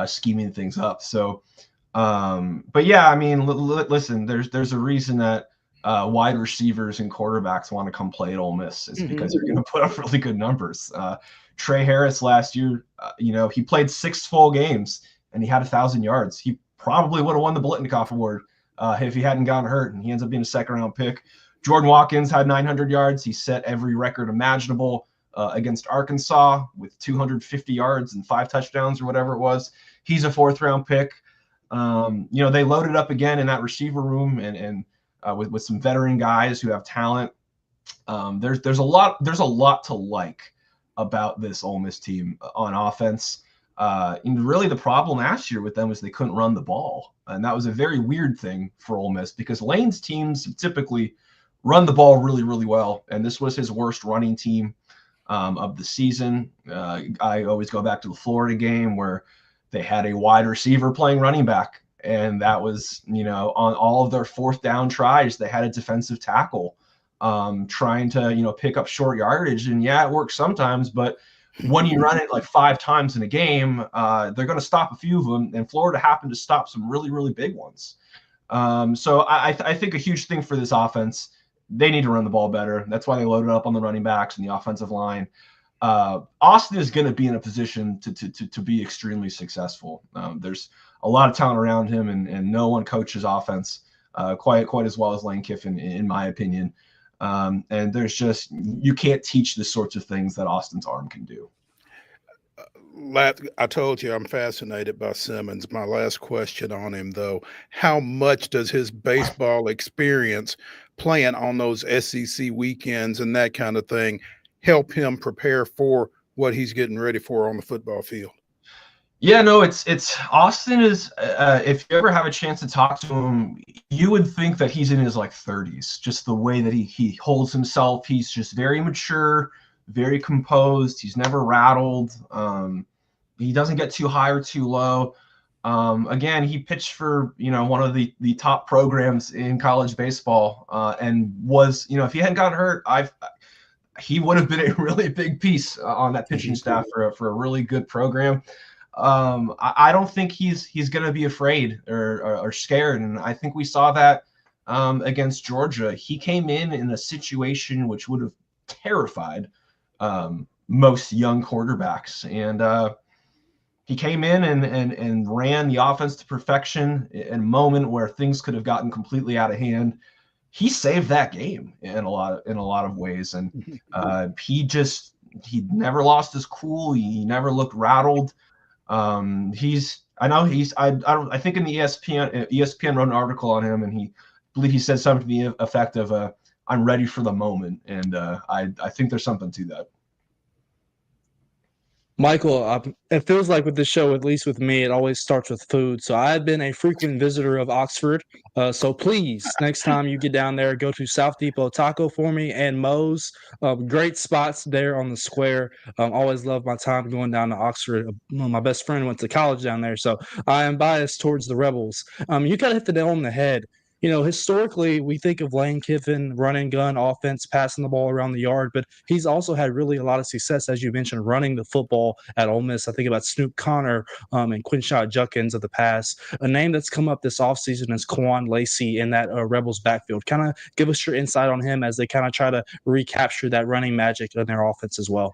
scheming things up. So, but yeah, I mean, listen, there's a reason that wide receivers and quarterbacks want to come play at Ole Miss. It's because they're going to put up really good numbers. Trey Harris last year, he played 6 full games and he had 1,000 yards. He probably would have won the Blitnikoff Award if he hadn't gotten hurt, and he ends up being a second-round pick. Jordan Watkins had 900 yards. He set every record imaginable against Arkansas with 250 yards and 5 touchdowns or whatever it was. He's a 4th-round pick. They loaded up again in that receiver room and with some veteran guys who have talent. There's a lot to like about this Ole Miss team on offense. And really the problem last year with them was they couldn't run the ball. And that was a very weird thing for Ole Miss because Lane's teams typically run the ball really, really well. And this was his worst running team of the season. I always go back to the Florida game where they had a wide receiver playing running back. And that was, on all of their 4th down tries, they had a defensive tackle trying to, pick up short yardage. And yeah, it works sometimes, but when you run it like 5 times in a game, they're going to stop a few of them. And Florida happened to stop some really, really big ones. So I think a huge thing for this offense, they need to run the ball better. That's why they loaded up on the running backs and the offensive line. Austin is going to be in a position to be extremely successful. There's a lot of talent around him, and no one coaches offense quite as well as Lane Kiffin, in my opinion. And there's just, you can't teach the sorts of things that Austin's arm can do. I told you I'm fascinated by Simmons. My last question on him, though, how much does his baseball experience playing on those SEC weekends and that kind of thing help him prepare for what he's getting ready for on the football field? Yeah, no, it's Austin is, if you ever have a chance to talk to him, you would think that he's in his 30s, just the way that he holds himself. He's just very mature, very composed. He's never rattled. He doesn't get too high or too low. Again, he pitched for, one of the top programs in college baseball, and was, if he hadn't gotten hurt, he would have been a really big piece on that pitching staff for a really good program. I don't think he's going to be afraid or scared. And I think we saw that against Georgia. He came in a situation which would have terrified most young quarterbacks. And he came in and ran the offense to perfection in a moment where things could have gotten completely out of hand. He saved that game in a lot of ways. And he never lost his cool. He never looked rattled. I think in the ESPN wrote an article on him, and I believe he said something to the effect of, I'm ready for the moment. And I think there's something to that. Michael, it feels like with this show, at least with me, it always starts with food. So I've been a frequent visitor of Oxford. So please, next time you get down there, go to South Depot Taco for me and Moe's. Great spots there on the square. Always love my time going down to Oxford. My best friend went to college down there, so I am biased towards the Rebels. You kind of hit the nail on the head. Historically, we think of Lane Kiffin, run and gun offense, passing the ball around the yard, but he's also had really a lot of success, as you mentioned, running the football at Ole Miss. I think about Snoop Connor and Quinshot Judkins of the past. A name that's come up this offseason is Quan Lacey in that Rebels backfield. Kind of give us your insight on him as they kind of try to recapture that running magic in their offense as well.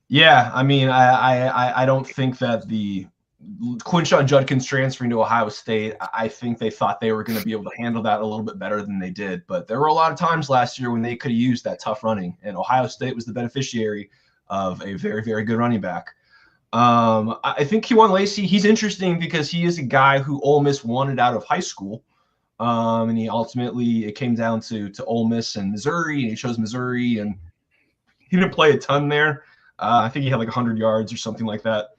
Yeah, I mean, I don't think that the Quinshot Judkins transferring to Ohio State, I think they thought they were going to be able to handle that a little bit better than they did. But there were a lot of times last year when they could have used that tough running, and Ohio State was the beneficiary of a very, very good running back. I think Quan Lacey, he's interesting because he is a guy who Ole Miss wanted out of high school. And it came down to Ole Miss and Missouri, and he chose Missouri, and he didn't play a ton there. I think he had like 100 yards or something like that.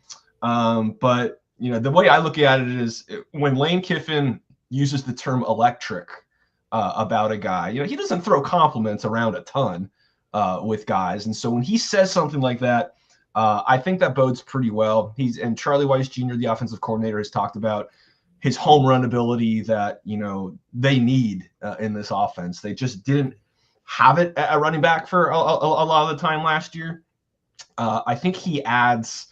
But the way I look at it is when Lane Kiffin uses the term electric about a guy, he doesn't throw compliments around a ton with guys. And so when he says something like that, I think that bodes pretty well. And Charlie Weiss Jr., the offensive coordinator, has talked about his home run ability that, they need in this offense. They just didn't have it at running back for a lot of the time last year. I think he adds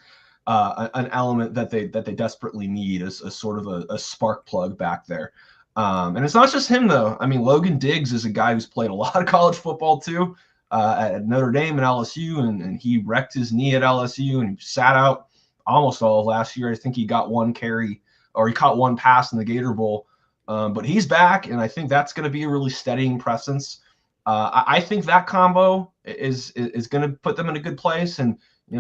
an element that they desperately need as a sort of a spark plug back there. And it's not just him, though. I mean, Logan Diggs is a guy who's played a lot of college football, too, at Notre Dame and LSU, and he wrecked his knee at LSU, and he sat out almost all of last year. I think he got one carry, or he caught one pass in the Gator Bowl. But he's back, and I think that's going to be a really steadying presence. I think that combo is going to put them in a good place. And,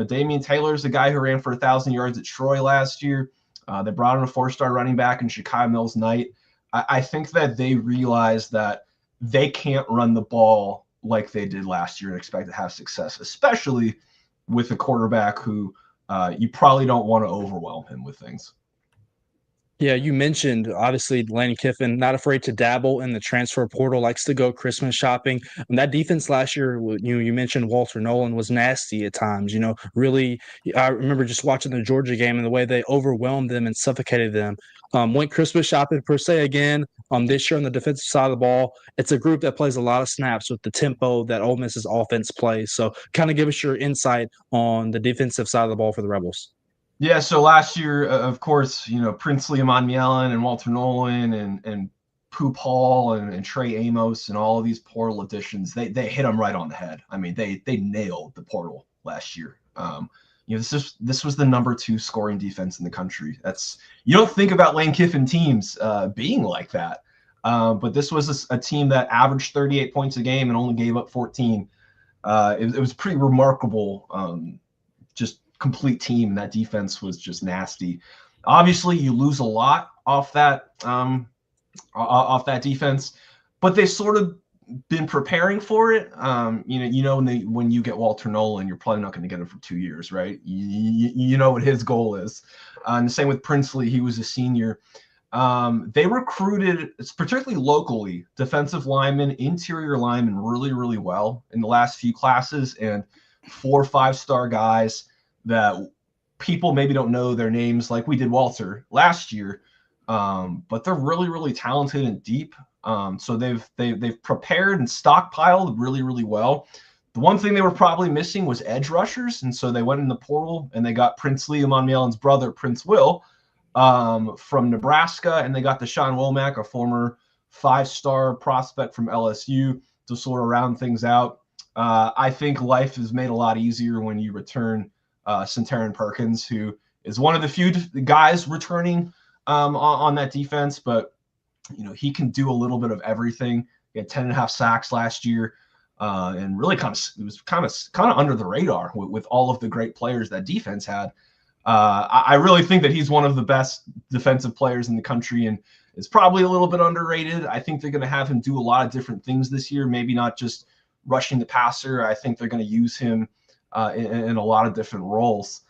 Damian Taylor is the guy who ran for 1,000 yards at Troy last year. They brought in a 4-star running back in Shakai Mills-Knight. I think that they realize that they can't run the ball like they did last year and expect to have success, especially with a quarterback who you probably don't want to overwhelm him with things. Yeah, you mentioned, obviously, Lane Kiffin, not afraid to dabble in the transfer portal, likes to go Christmas shopping. And that defense last year, you mentioned Walter Nolan was nasty at times. Really, I remember just watching the Georgia game and the way they overwhelmed them and suffocated them. Went Christmas shopping per se again. This year on the defensive side of the ball, it's a group that plays a lot of snaps with the tempo that Ole Miss's offense plays. So kind of give us your insight on the defensive side of the ball for the Rebels. Yeah, so last year, of course, Princely Emmanuel and Walter Nolan and Pooh Paul and Trey Amos and all of these portal additions, they hit them right on the head. I mean, they nailed the portal last year. This was the number 2 scoring defense in the country. You don't think about Lane Kiffin teams being like that, but this was a team that averaged 38 points a game and only gave up 14. It was pretty remarkable. Just complete team, and that defense was just nasty. Obviously, you lose a lot off that defense, but they sort of been preparing for it. When you get Walter Nolan, you're probably not going to get him for 2 years, right? You know what his goal is. And the same with Princely. He was a senior. They recruited, particularly locally, defensive linemen, interior linemen really, really well in the last few classes, and 4 or 5-star guys that people maybe don't know their names like we did Walter last year, but they're really, really talented and deep. So they've prepared and stockpiled really, really well. The one thing they were probably missing was edge rushers, and so they went in the portal and they got Princely Emmanuel's brother, Prince Will, from Nebraska, and they got Deshaun Womack, a former 5-star prospect from LSU, to sort of round things out. I think life is made a lot easier when you return Centarian Perkins, who is one of the few guys returning on that defense, but he can do a little bit of everything. He had 10.5 sacks last year, and really it was kind of under the radar with all of the great players that defense had. I really think that he's one of the best defensive players in the country, and is probably a little bit underrated. I think they're going to have him do a lot of different things this year, maybe not just rushing the passer. I think they're going to use him in a lot of different roles.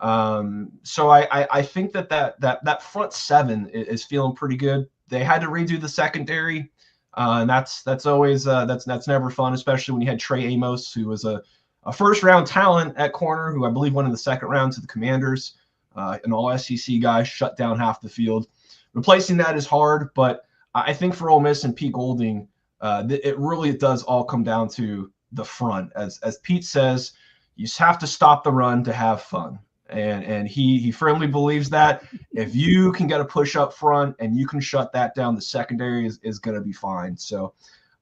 So I think that front 7 is feeling pretty good. They had to redo the secondary, and that's always that's never fun, especially when you had Trey Amos, who was a first-round talent at corner, who I believe went in the 2nd round to the Commanders, an all-SEC guy, shut down half the field. Replacing that is hard, but I think for Ole Miss and Pete Golding, it really does all come down to the front. As Pete says, you just have to stop the run to have fun. And he firmly believes that if you can get a push up front and you can shut that down, the secondary is going to be fine. So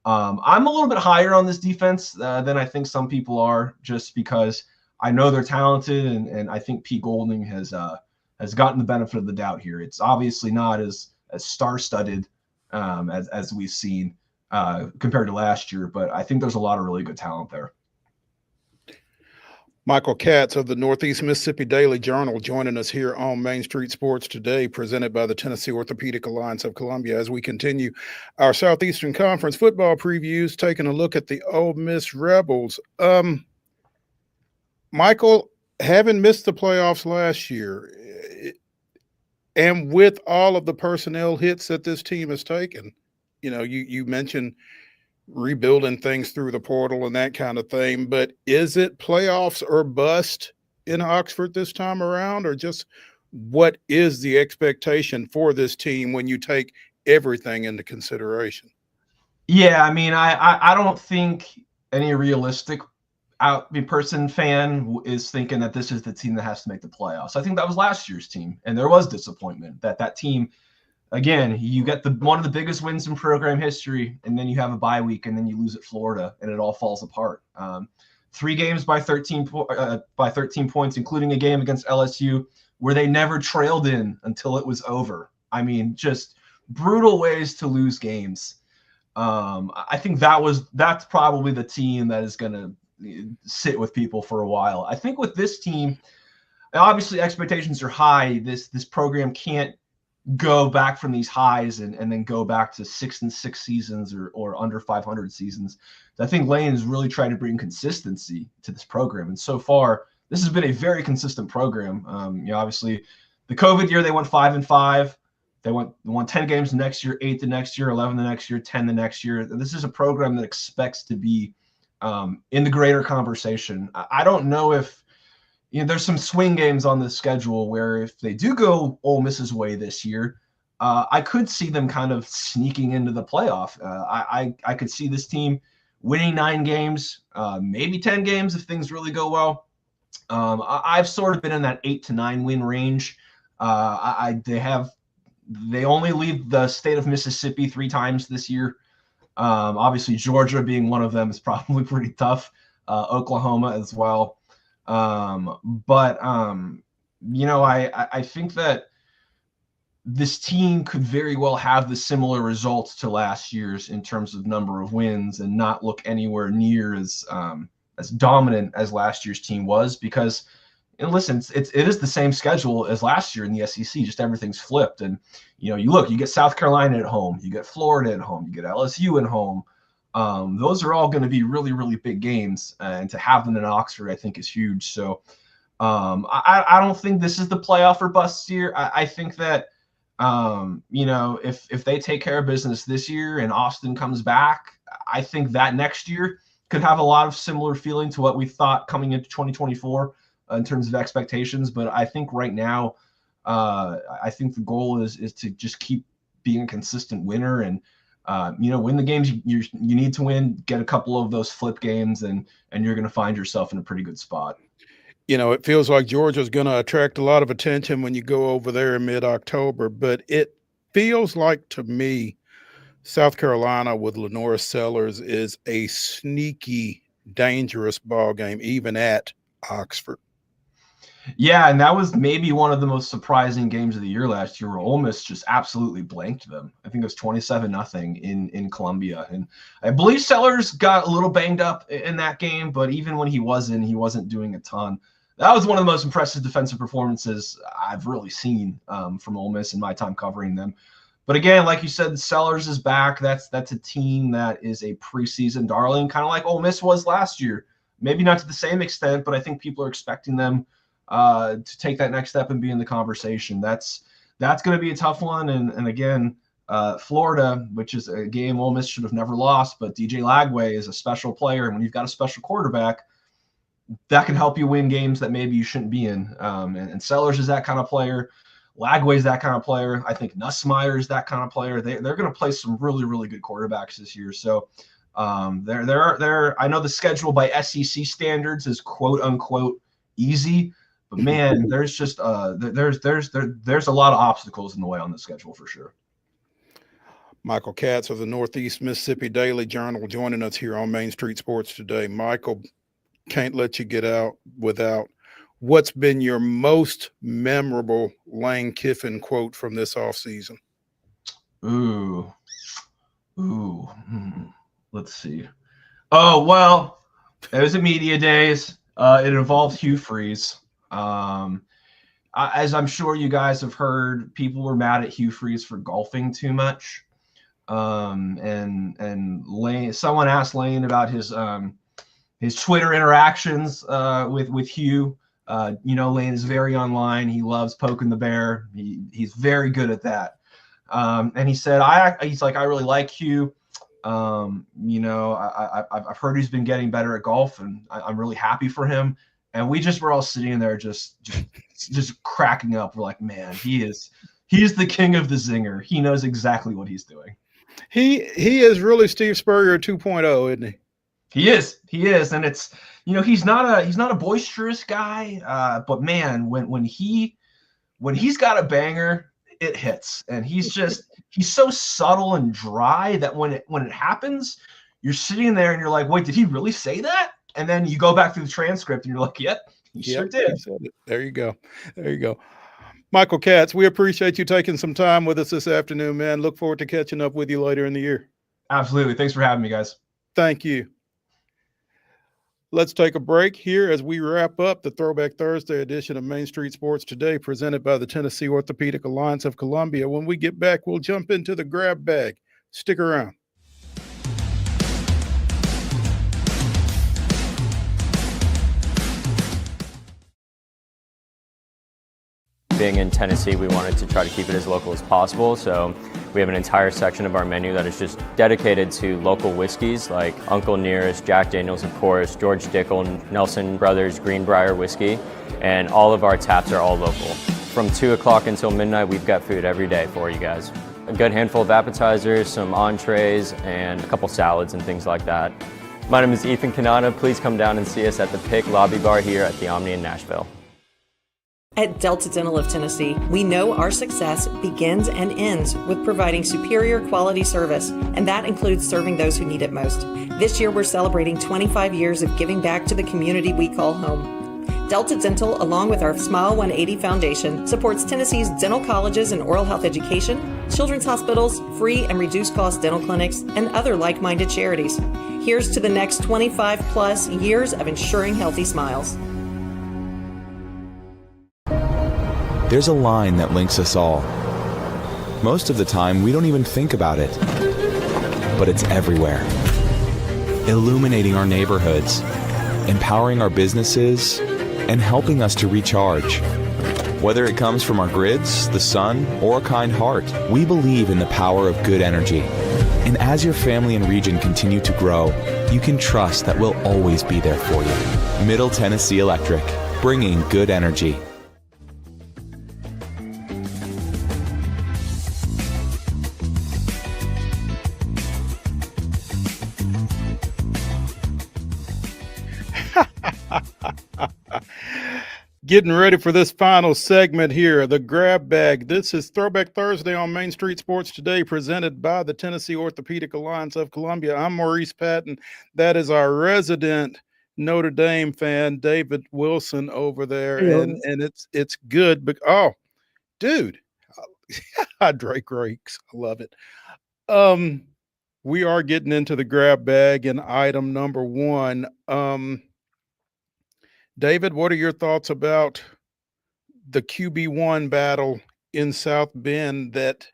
I'm a little bit higher on this defense than I think some people are, just because I know they're talented, and I think Pete Golding has gotten the benefit of the doubt here. It's obviously not as star-studded as we've seen compared to last year, but I think there's a lot of really good talent there. Michael Katz of the Northeast Mississippi Daily Journal joining us here on Main Street Sports Today, presented by the Tennessee Orthopedic Alliance of Columbia, as we continue our Southeastern Conference football previews, taking a look at the Ole Miss Rebels. Michael, having missed the playoffs last year, and with all of the personnel hits that this team has taken, you mentioned rebuilding things through the portal and that kind of thing, but is it playoffs or bust in Oxford this time around, or just what is the expectation for this team when you take everything into consideration? Yeah, I mean, I don't think any realistic fan is thinking that this is the team that has to make the playoffs. I think that was last year's team, and there was disappointment that team. Again, you get one of the biggest wins in program history, and then you have a bye week, and then you lose at Florida, and it all falls apart. 3 games by 13 points, including a game against LSU where they never trailed in until it was over. I mean, just brutal ways to lose games. I think that's probably the team that is going to sit with people for a while. I think with this team, obviously expectations are high. This program can't go back from these highs and then go back to 6-6 seasons or under 500 seasons. I think Lane has really tried to bring consistency to this program, and so far this has been a very consistent program. Obviously the COVID year they went 5-5. They won 10 games the next year, 8 the next year, 11 the next year, 10 the next year. This is a program that expects to be in the greater conversation. I don't know if there's some swing games on the schedule where if they do go Ole Miss's way this year, I could see them kind of sneaking into the playoff. I could see this team winning 9 games, maybe 10 games if things really go well. I've sort of been in that 8 to 9 win range. They only leave the state of Mississippi 3 times this year. Obviously, Georgia being one of them is probably pretty tough. Oklahoma as well. I think that this team could very well have the similar results to last year's in terms of number of wins and not look anywhere near as dominant as last year's team was, because listen, it is the same schedule as last year in the SEC, just everything's flipped. And you get South Carolina at home, you get Florida at home, you get LSU at home. Those are all going to be really, really big games, and to have them in Oxford, I think, is huge. So I don't think this is the playoff or bust year. I think that if they take care of business this year and Austin comes back, I think that next year could have a lot of similar feeling to what we thought coming into 2024 in terms of expectations. But I think right now, I think the goal is to just keep being a consistent winner and win the games you need to win, get a couple of those flip games, and you're going to find yourself in a pretty good spot. It feels like Georgia's going to attract a lot of attention when you go over there in mid-October, but it feels like to me South Carolina with Lenora Sellers is a sneaky, dangerous ball game, even at Oxford. Yeah, and that was maybe one of the most surprising games of the year last year, where Ole Miss just absolutely blanked them. I think it was 27-0 in Columbia. And I believe Sellers got a little banged up in that game, but even when he wasn't doing a ton. That was one of the most impressive defensive performances I've really seen from Ole Miss in my time covering them. But again, like you said, Sellers is back. That's a team that is a preseason darling, kind of like Ole Miss was last year. Maybe not to the same extent, but I think people are expecting them to take that next step and be in the conversation. That's going to be a tough one. And again, Florida, which is a game Ole Miss should have never lost, but DJ Lagway is a special player. And when you've got a special quarterback, that can help you win games that maybe you shouldn't be in. And Sellers is that kind of player. Lagway is that kind of player. I think Nussmeier is that kind of player. They're going to play some really, really good quarterbacks this year. So I know the schedule by SEC standards is quote unquote easy, but man, there's just there's a lot of obstacles in the way on the schedule for sure. Michael Katz of the Northeast Mississippi Daily Journal joining us here on Main Street Sports Today. Michael, can't let you get out without what's been your most memorable Lane Kiffin quote from this offseason? Let's see. Oh, well, it was at media days. It involved Hugh Freeze. As I'm sure you guys have heard, people were mad at Hugh Freeze for golfing too much. And Lane, someone asked Lane about his Twitter interactions with Hugh. Lane is very online. He loves poking the bear. He's very good at that. And he said, he's like, I really like Hugh. I've heard he's been getting better at golf, and I'm really happy for him. And we just were all sitting there just cracking up. We're like, man, he's the king of the zinger. He knows exactly what he's doing. He is really Steve Spurrier 2.0, isn't he? He is. And it's, he's not a boisterous guy, but man, when he's got a banger, it hits. And he's so subtle and dry that when it happens, you're sitting there and you're like, wait, did he really say that? And then you go back through the transcript and you're like, yep, he sure did. There you go. Michael KATZ, we appreciate you taking some time with us this afternoon, man. Look forward to catching up with you later in the year. Absolutely. Thanks for having me, guys. Thank you. Let's take a break here as we wrap up the Throwback Thursday edition of Main Street Sports Today, presented by the Tennessee Orthopedic Alliance of Columbia. When we get back, we'll jump into the grab bag. Stick around. Being in Tennessee, we wanted to try to keep it as local as possible, so we have an entire section of our menu that is just dedicated to local whiskeys like Uncle Nearest, Jack Daniels, of course, George Dickel, Nelson Brothers, Greenbrier whiskey, and all of our taps are all local. From 2 o'clock until midnight, we've got food every day for you guys. A good handful of appetizers, some entrees, and a couple salads and things like that. My name is Ethan Kanata. Please come down and see us at the Pick Lobby Bar here at the Omni in Nashville. At Delta Dental of Tennessee, we know our success begins and ends with providing superior quality service, and that includes serving those who need it most. This year, we're celebrating 25 years of giving back to the community we call home. Delta Dental, along with our Smile 180 Foundation, supports Tennessee's dental colleges and oral health education, children's hospitals, free and reduced cost dental clinics, and other like-minded charities. Here's to the next 25 plus years of ensuring healthy smiles. There's a line that links us all. Most of the time, we don't even think about it, but it's everywhere. Illuminating our neighborhoods, empowering our businesses, and helping us to recharge. Whether it comes from our grids, the sun, or a kind heart, we believe in the power of good energy. And as your family and region continue to grow, you can trust that we'll always be there for you. Middle Tennessee Electric, bringing good energy. Getting ready for this final segment here, the grab bag. This is Throwback Thursday on Main Street Sports Today, presented by the Tennessee Orthopedic Alliance of Columbia. I'm Maurice Patton. That is our resident Notre Dame fan, David Wilson, over there. And it's good. But oh, dude, Drake Rakes. I love it. We are getting into the grab bag and item number one. David, what are your thoughts about the QB1 battle in South Bend that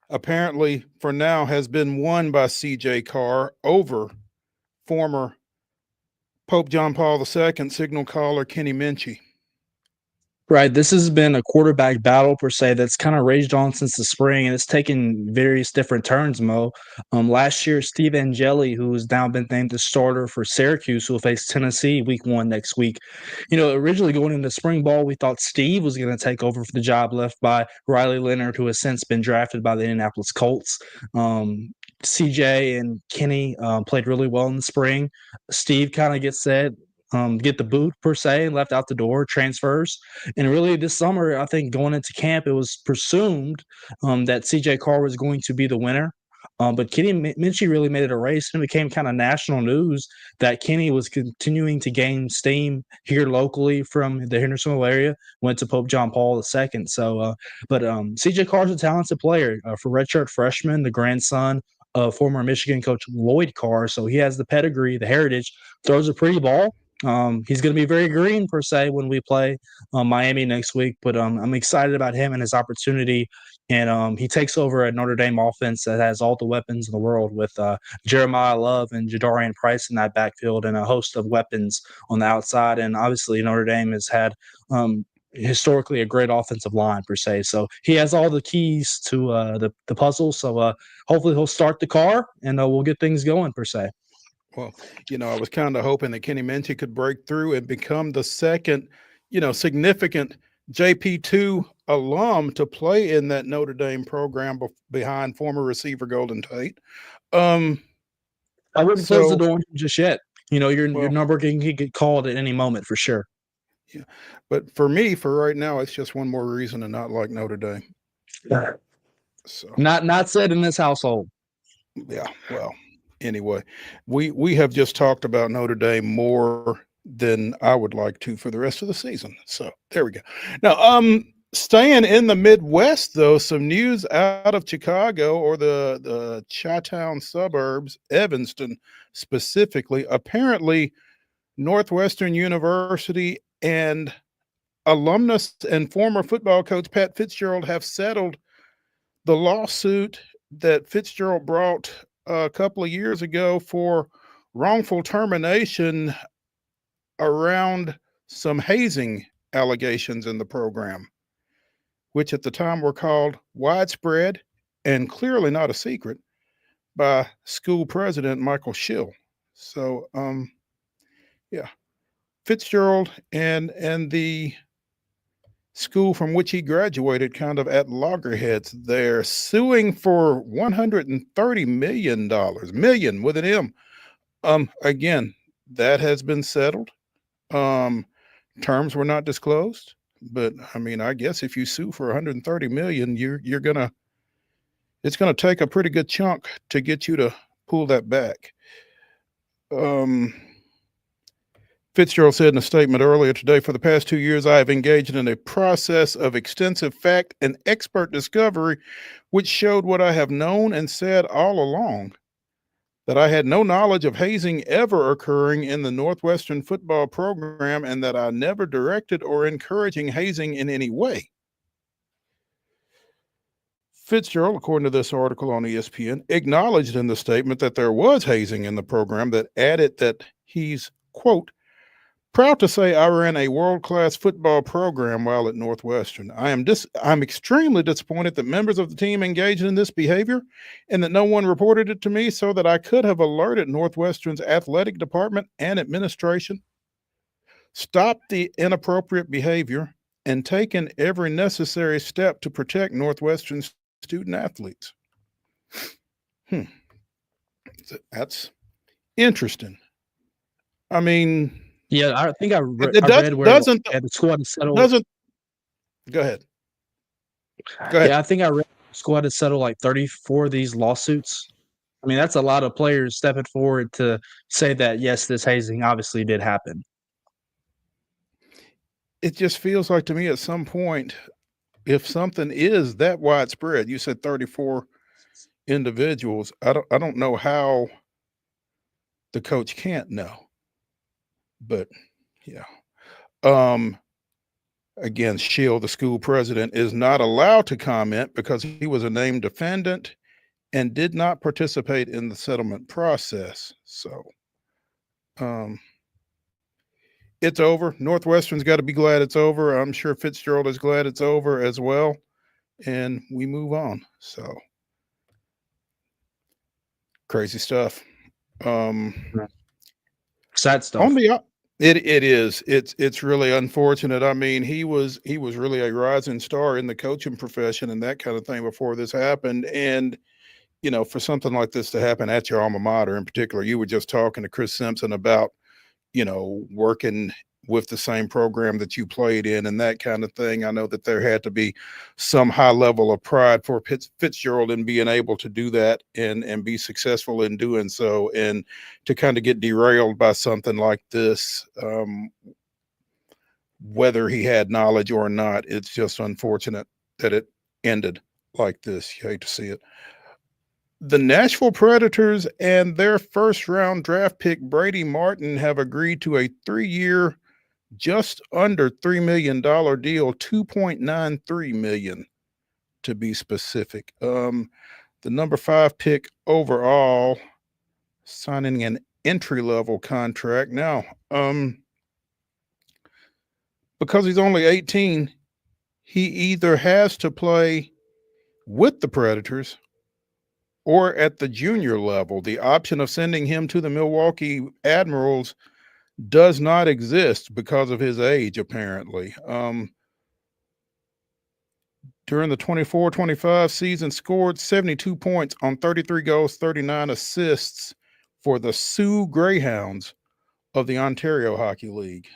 apparently for now has been won by CJ Carr over former Pope John Paul II signal caller Kenny Minchey? Right. This has been a quarterback battle per se that's kind of raged on since the spring, and it's taken various different turns, Mo. Last year, Steve Angeli, who has now been named the starter for Syracuse, who will face Tennessee week 1 next week. Originally going into spring ball, we thought Steve was going to take over for the job left by Riley Leonard, who has since been drafted by the Indianapolis Colts. CJ and Kenny played really well in the spring. Steve kind of gets get the boot per se and left out the door, transfers. And really this summer, I think going into camp, it was presumed that CJ Carr was going to be the winner. But Kenny Minchey really made it a race, and it became kind of national news that Kenny was continuing to gain steam here locally from the Hendersonville area, went to Pope John Paul II. So, but CJ Carr's a talented player for redshirt freshman, the grandson of former Michigan coach Lloyd Carr. So he has the pedigree, the heritage, throws a pretty ball. He's going to be very green per se when we play Miami next week, but I'm excited about him and his opportunity. And he takes over a Notre Dame offense that has all the weapons in the world with Jeremiah Love and Jadarian Price in that backfield and a host of weapons on the outside. And obviously Notre Dame has had historically a great offensive line per se. So he has all the keys to the puzzle. So hopefully he'll start the car and we'll get things going per se. Well, I was kind of hoping that Kenny Minchey could break through and become the second, significant JP2 alum to play in that Notre Dame program behind former receiver Golden Tate. I wouldn't close the door on him just yet. Your number can get called at any moment for sure. Yeah, but for me, for right now, it's just one more reason to not like Notre Dame. So not said in this household. Yeah, well. Anyway, we have just talked about Notre Dame more than I would like to for the rest of the season. So there we go. Now, staying in the Midwest, though, some news out of Chicago or the Chi-Town suburbs, Evanston specifically. Apparently, Northwestern University and alumnus and former football coach Pat Fitzgerald have settled the lawsuit that Fitzgerald brought a couple of years ago for wrongful termination around some hazing allegations in the program, which at the time were called widespread and clearly not a secret by school president Michael Schill. So, yeah, Fitzgerald and the school from which he graduated kind of at loggerheads. They're suing for $130 million with an M. Again, that has been settled. Terms were not disclosed, but I mean, I guess if you sue for $130 million, it's gonna take a pretty good chunk to get you to pull that back. Fitzgerald said in a statement earlier today, for the past 2 years, I have engaged in a process of extensive fact and expert discovery, which showed what I have known and said all along, that I had no knowledge of hazing ever occurring in the Northwestern football program and that I never directed or encouraging hazing in any way. Fitzgerald, according to this article on ESPN, acknowledged in the statement that there was hazing in the program, that added that he's, quote, proud to say I ran a world-class football program while at Northwestern. I'm extremely disappointed that members of the team engaged in this behavior and that no one reported it to me so that I could have alerted Northwestern's athletic department and administration, stopped the inappropriate behavior, and taken every necessary step to protect Northwestern's student athletes. That's interesting. I mean, yeah, I think I read where the squad is settled. Go ahead. Yeah, I think I read the squad has settled like 34 of these lawsuits. I mean, that's a lot of players stepping forward to say that, yes, this hazing obviously did happen. It just feels like to me at some point, if something is that widespread, you said 34 individuals, I don't know how the coach can't know. But yeah. Again, Schill, the school president, is not allowed to comment because he was a named defendant and did not participate in the settlement process. So it's over. Northwestern's got to be glad it's over. I'm sure Fitzgerald is glad it's over as well. And we move on. So crazy stuff. Sad stuff. It is. It's really unfortunate. I mean, he was really a rising star in the coaching profession and that kind of thing before this happened. And, for something like this to happen at your alma mater in particular, you were just talking to Chris Simpson about, working with the same program that you played in and that kind of thing. I know that there had to be some high level of pride for Fitzgerald in being able to do that and be successful in doing so, and to kind of get derailed by something like this, whether he had knowledge or not, it's just unfortunate that it ended like this. You hate to see it. The Nashville Predators and their first-round draft pick Brady Martin have agreed to a 3-year, just under $3 million deal, $2.93 million to be specific. The number 5 pick overall, signing an entry-level contract. Now, because he's only 18, he either has to play with the Predators or at the junior level. The option of sending him to the Milwaukee Admirals does not exist because of his age, apparently. During the 24-25 season, scored 72 points on 33 goals, 39 assists for the Sioux Greyhounds of the Ontario Hockey League.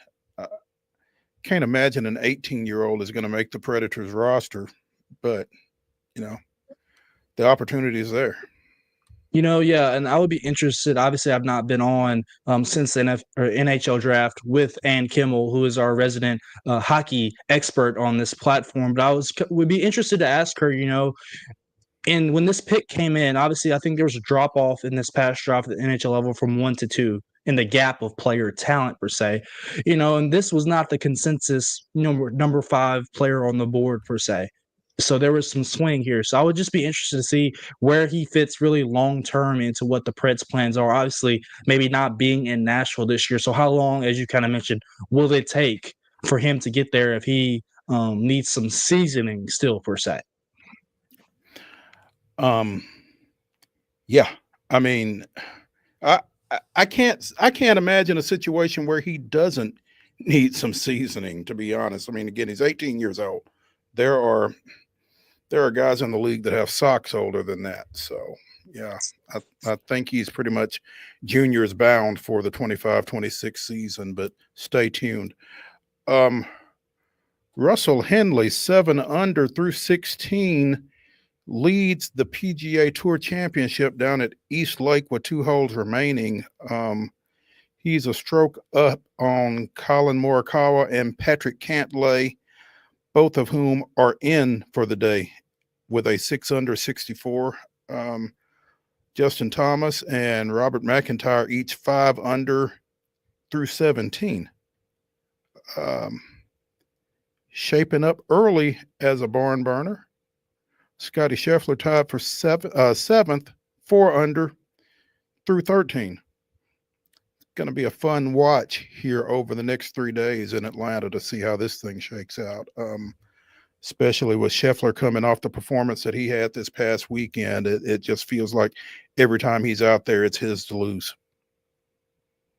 Can't imagine an 18-year-old is going to make the Predators roster, but, the opportunity is there. Yeah, and I would be interested. Obviously, I've not been on since the NHL draft with Ann Kimmel, who is our resident hockey expert on this platform. But would be interested to ask her, and when this pick came in, obviously, I think there was a drop off in this past draft at the NHL level from 1 to 2 in the gap of player talent per se, and this was not the consensus, number 5 player on the board per se. So there was some swing here. So I would just be interested to see where he fits really long term into what the Preds' plans are. Obviously, maybe not being in Nashville this year. So how long, as you kind of mentioned, will it take for him to get there if he needs some seasoning still per se? Yeah. I mean, I can't imagine a situation where he doesn't need some seasoning, to be honest. I mean, again, he's 18 years old. There are guys in the league that have socks older than that. So, yeah, I think he's pretty much juniors bound for the 25-26 season, but stay tuned. Russell Henley, 7 under through 16, leads the PGA Tour Championship down at East Lake with 2 holes remaining. He's a stroke up on Colin Morikawa and Patrick Cantlay, both of whom are in for the day with a 6 under 64. Justin Thomas and Robert McIntyre each 5 under through 17. Shaping up early as a barn burner. Scotty Scheffler tied for 7th, 4 under through 13. It's going to be a fun watch here over the next 3 days in Atlanta to see how this thing shakes out. Especially with Scheffler coming off the performance that he had this past weekend. It just feels like every time he's out there, it's his to lose.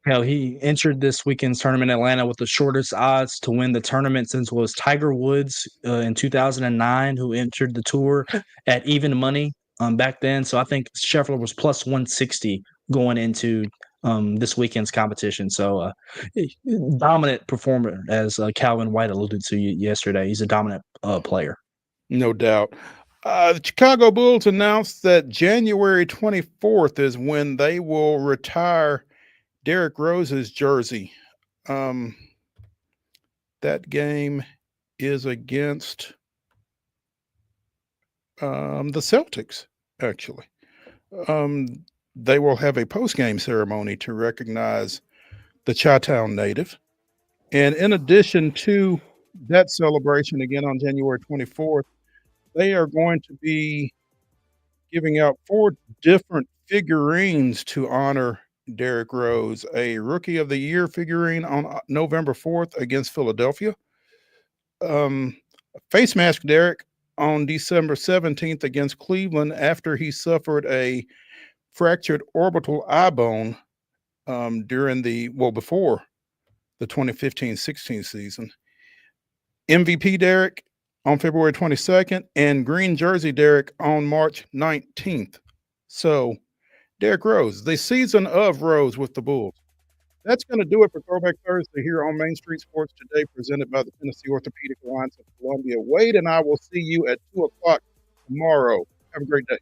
He entered this weekend's tournament in Atlanta with the shortest odds to win the tournament since was Tiger Woods in 2009, who entered the tour at even money back then. So I think Scheffler was plus 160 going into this weekend's competition. So dominant performer, as Calvin White alluded to yesterday. He's a dominant player. No doubt. The Chicago Bulls announced that January 24th is when they will retire Derrick Rose's jersey. That game is against the Celtics, actually. They will have a post-game ceremony to recognize the Chi-Town native. And in addition to that celebration, again on January 24th, they are going to be giving out 4 different figurines to honor Derrick Rose. A Rookie of the Year figurine on November 4th against Philadelphia. Face mask Derrick on December 17th against Cleveland after he suffered a fractured orbital eye bone before the 2015-16 season. MVP Derrick on February 22nd and Green Jersey Derrick on March 19th. So, Derrick Rose, the season of Rose with the Bulls. That's going to do it for Throwback Thursday here on Main Street Sports Today, presented by the Tennessee Orthopedic Alliance of Columbia. Wade and I will see you at 2 o'clock tomorrow. Have a great day.